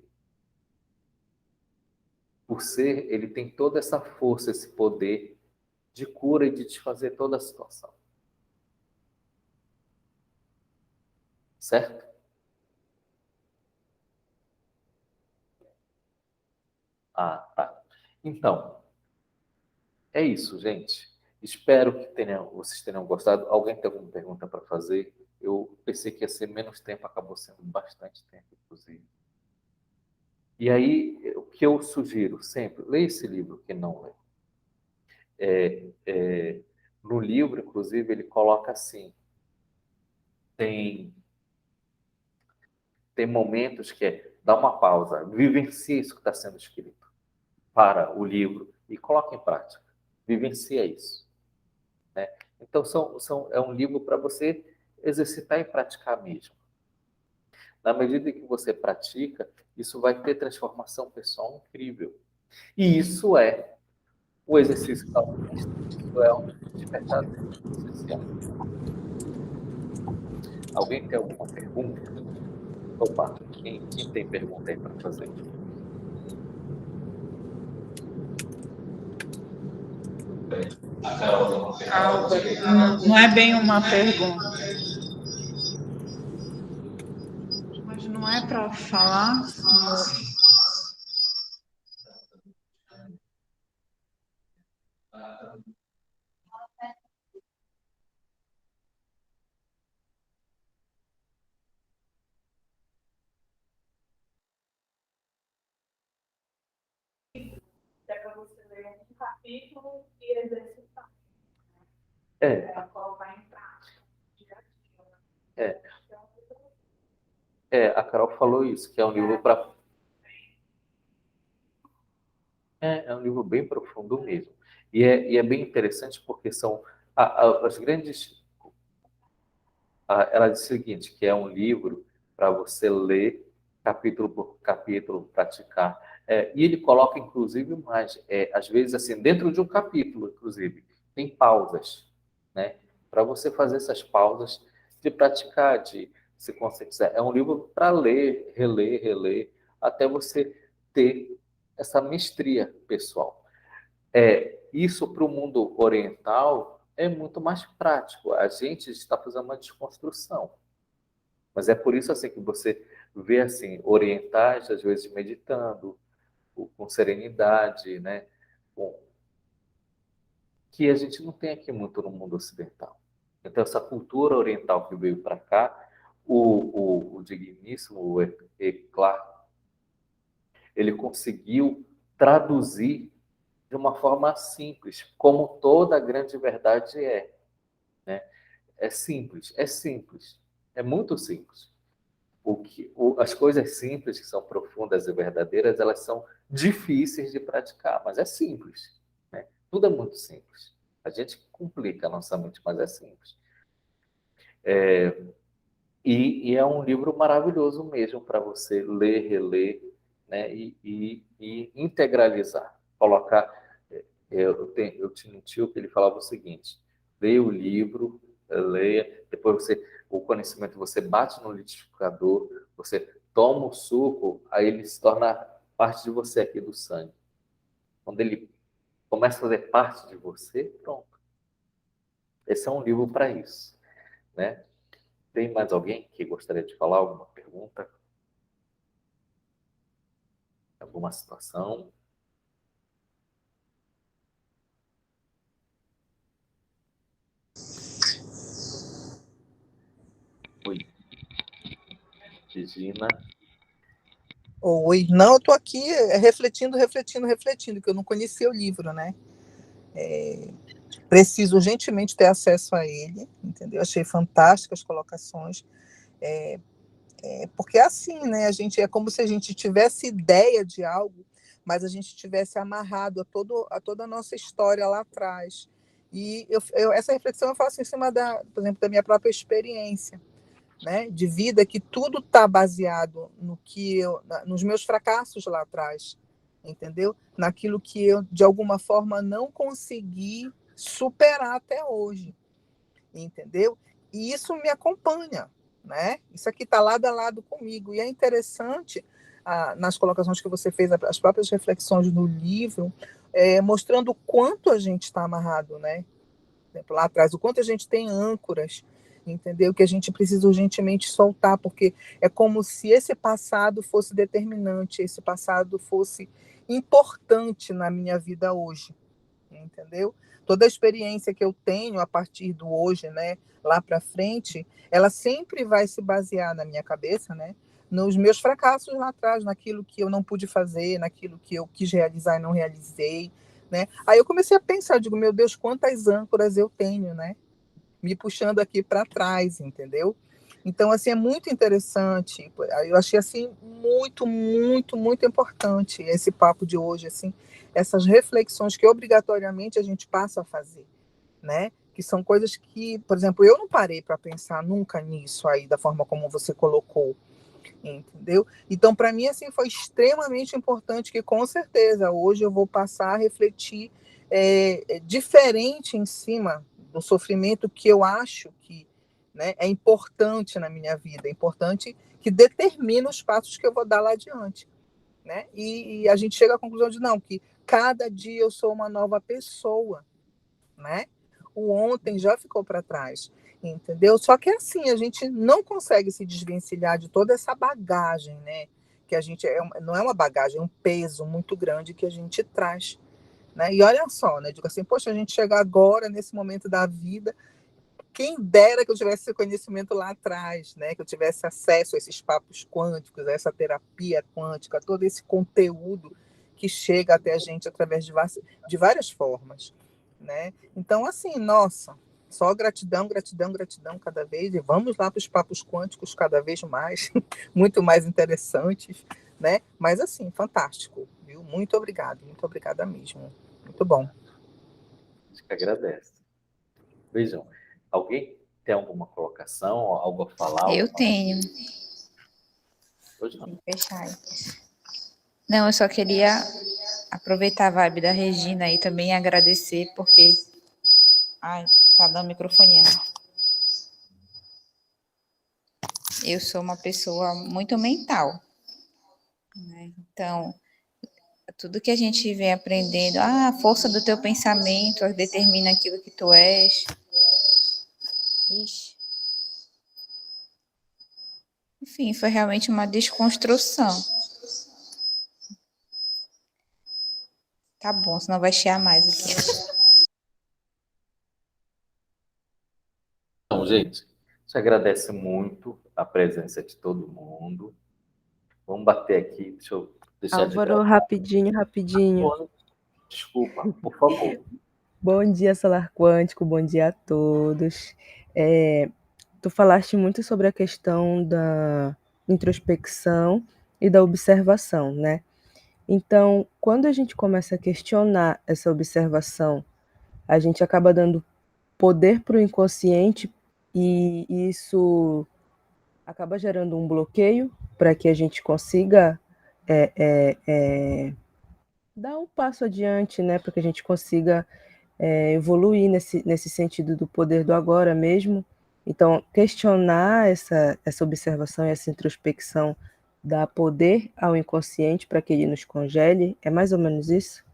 Speaker 1: O ser, ele tem toda essa força, esse poder de cura e de desfazer toda a situação. Certo? Ah, tá. Então, é isso, gente. Espero que vocês tenham gostado. Alguém tem alguma pergunta para fazer? Eu pensei que ia ser menos tempo, acabou sendo bastante tempo, inclusive. E aí, o que eu sugiro sempre, leia esse livro, quem não lê. No livro, inclusive, ele coloca assim, tem, tem momentos que dá uma pausa, vivencie isso que está sendo escrito, para o livro e coloque em prática. Vivencia isso. Né? Então, é um livro para você exercitar e praticar mesmo. Na medida que você pratica, isso vai ter transformação pessoal incrível. E isso é o exercício calvinista, isso é um despertar essencial. Alguém tem alguma pergunta? Opa, quem tem pergunta aí para fazer?
Speaker 3: Não é bem uma pergunta, mas não é para falar. É para você ler um capítulo e exercitar. Colocar em prática.
Speaker 1: A Carol falou isso, que é um livro para... É um livro bem profundo mesmo. E é bem interessante porque são as grandes... Ela diz o seguinte, que é um livro para você ler capítulo por capítulo, praticar. E ele coloca, inclusive, mais, às vezes, assim, dentro de um capítulo, inclusive, tem pausas, né? para você fazer essas pausas de praticar, de se conscientizar. É um livro para ler, reler, reler, até você ter essa mestria pessoal. Isso para o mundo oriental é muito mais prático. A gente está fazendo uma desconstrução. Mas é por isso assim que você vê assim orientais às vezes meditando com serenidade, né? Com, que a gente não tem aqui muito no mundo ocidental. Então essa cultura oriental que veio para cá, o digníssimo Eckhart, ele conseguiu traduzir de uma forma simples, como toda grande verdade é, né? É simples, é muito simples. As coisas simples, que são profundas e verdadeiras, elas são difíceis de praticar, mas é simples, né? Tudo é muito simples. A gente complica a nossa mente, mas é simples. E é um livro maravilhoso mesmo para você ler, reler, né? E integralizar, colocar. Eu tinha um tio que ele falava o seguinte: leia o livro, leia, depois o conhecimento você bate no liquidificador, você toma o suco, aí ele se torna parte de você aqui do sangue. Quando ele começa a fazer parte de você, pronto. Esse é um livro para isso, né? Tem mais alguém que gostaria de falar alguma pergunta? Alguma situação? Oi, Regina.
Speaker 4: Oi, não, eu estou aqui refletindo, que eu não conhecia o livro, né? Preciso urgentemente ter acesso a ele, entendeu? Achei fantásticas as colocações, porque é assim, né? A gente é como se a gente tivesse ideia de algo, mas a gente tivesse amarrado a toda a nossa história lá atrás. E essa reflexão eu faço em cima por exemplo, da minha própria experiência, né, de vida, que tudo está baseado nos meus fracassos lá atrás, entendeu? Naquilo que eu, de alguma forma, não consegui superar até hoje, entendeu? E isso me acompanha, né? Isso aqui está lado a lado comigo. E é interessante, nas colocações que você fez, as próprias reflexões no livro, mostrando o quanto a gente está amarrado, né? Por exemplo, lá atrás, o quanto a gente tem âncoras, entendeu? Que a gente precisa urgentemente soltar, porque é como se esse passado fosse determinante, esse passado fosse importante na minha vida hoje, entendeu? Toda a experiência que eu tenho a partir do hoje, né, lá para frente, ela sempre vai se basear na minha cabeça, né, nos meus fracassos lá atrás, naquilo que eu não pude fazer, naquilo que eu quis realizar e não realizei, né? Aí eu comecei a pensar, digo, meu Deus, quantas âncoras eu tenho, né? Me puxando aqui para trás, entendeu? Então, assim, é muito interessante. Eu achei, assim, muito, muito, muito importante esse papo de hoje, assim, essas reflexões que obrigatoriamente a gente passa a fazer, né? Que são coisas que, por exemplo, eu não parei para pensar nunca nisso aí, da forma como você colocou, entendeu? Então, para mim, assim, foi extremamente importante que, com certeza, hoje eu vou passar a refletir diferente em cima do sofrimento que eu acho que, né, é importante na minha vida, é importante, que determina os passos que eu vou dar lá adiante, né? E a gente chega à conclusão de não, que cada dia eu sou uma nova pessoa, né? O ontem já ficou para trás, entendeu? Só que assim, a gente não consegue se desvencilhar de toda essa bagagem, né? Que a gente não é uma bagagem, é um peso muito grande que a gente traz, né? E olha só, né? Digo assim, poxa, a gente chega agora nesse momento da vida, quem dera que eu tivesse esse conhecimento lá atrás, né? Que eu tivesse acesso a esses papos quânticos, a essa terapia quântica, todo esse conteúdo que chega até a gente através de várias formas, né? Então, assim, nossa, só gratidão, gratidão, gratidão cada vez, e vamos lá para os papos quânticos cada vez mais, muito mais interessantes, né? Mas, assim, fantástico, viu? Muito obrigada mesmo. Muito bom.
Speaker 1: A gente que agradece. Vejam, alguém tem alguma colocação, algo a falar?
Speaker 2: Eu tenho.
Speaker 1: Hoje não.
Speaker 2: Vou fechar aí. Não, eu só queria aproveitar a vibe da Regina aí também e agradecer, porque Tá dando microfonia. Eu sou uma pessoa muito mental, né? Então, tudo que a gente vem aprendendo, a força do teu pensamento determina aquilo que tu és. Ixi. Enfim, foi realmente uma desconstrução. Tá bom, senão vai chiar mais aqui.
Speaker 1: Então, gente, a gente agradece muito a presença de todo mundo. Vamos bater aqui, deixa eu deixar de
Speaker 5: Álvaro,
Speaker 1: gravar.
Speaker 5: rapidinho.
Speaker 1: Desculpa, por favor.
Speaker 5: Bom dia, Solar Quântico, bom dia a todos. Tu falaste muito sobre a questão da introspecção e da observação, né? Então, quando a gente começa a questionar essa observação, a gente acaba dando poder para o inconsciente e isso acaba gerando um bloqueio para que a gente consiga dar um passo adiante, né? Para que a gente consiga evoluir nesse sentido do poder do agora mesmo. Então, questionar essa observação e essa introspecção dá poder ao inconsciente para que ele nos congele, é mais ou menos isso?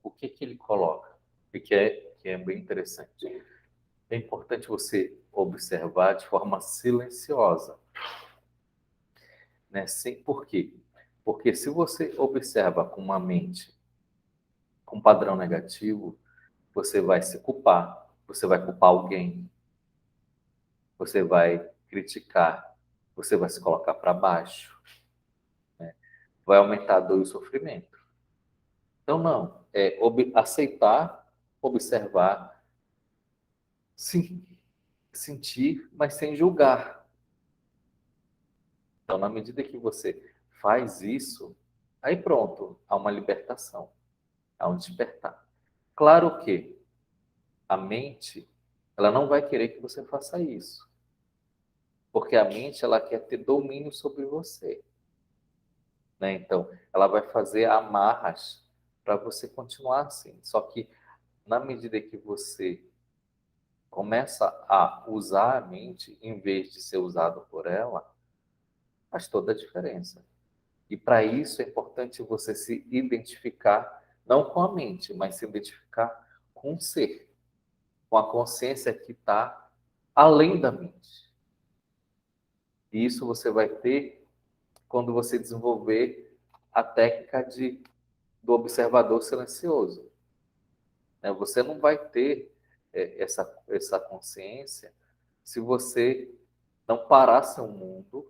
Speaker 1: O que ele coloca? O que é bem interessante. É importante você observar de forma silenciosa, né? Por quê? Porque se você observa com uma mente com padrão negativo, você vai se culpar, você vai culpar alguém, você vai criticar, você vai se colocar para baixo, né? Vai aumentar a dor e o sofrimento. Então, não, aceitar, observar, sim, sentir, mas sem julgar. Então, na medida que você faz isso, aí pronto, há uma libertação, há um despertar. Claro que a mente, ela não vai querer que você faça isso, porque a mente, ela quer ter domínio sobre você, né? Então, ela vai fazer amarras para você continuar assim. Só que, na medida que você começa a usar a mente, em vez de ser usado por ela, faz toda a diferença. E para isso é importante você se identificar, não com a mente, mas se identificar com o ser, com a consciência que está além da mente. E isso você vai ter quando você desenvolver a técnica do observador silencioso, né? Você não vai ter essa consciência se você não parar seu mundo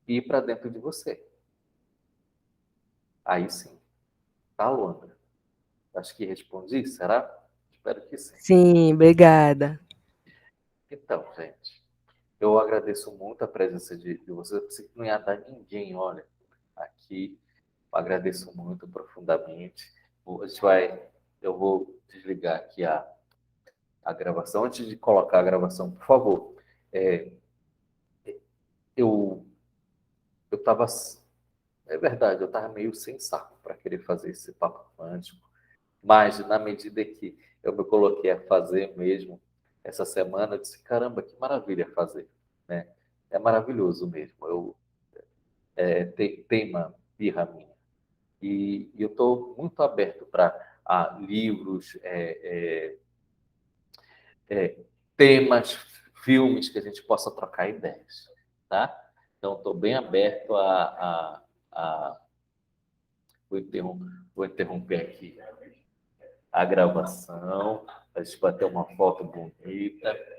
Speaker 1: e ir para dentro de você. Aí sim. Tá, Luandra? Acho que respondi, será? Espero que sim.
Speaker 5: Sim, obrigada.
Speaker 1: Então, gente, eu agradeço muito a presença de vocês. Eu pensei que não ia dar ninguém, olha, aqui. Eu agradeço muito profundamente. Eu vou desligar aqui a gravação. Antes de colocar a gravação, por favor, é, eu estava, é verdade, eu estava meio sem saco para querer fazer esse papo quântico, mas na medida que eu me coloquei a fazer mesmo essa semana, eu disse, caramba, que maravilha fazer, né? É maravilhoso mesmo. Tem uma birra minha. E eu estou muito aberto para livros, temas, filmes que a gente possa trocar ideias, tá? Então, estou bem aberto a vou interromper aqui a gravação, a gente bater uma foto bonita.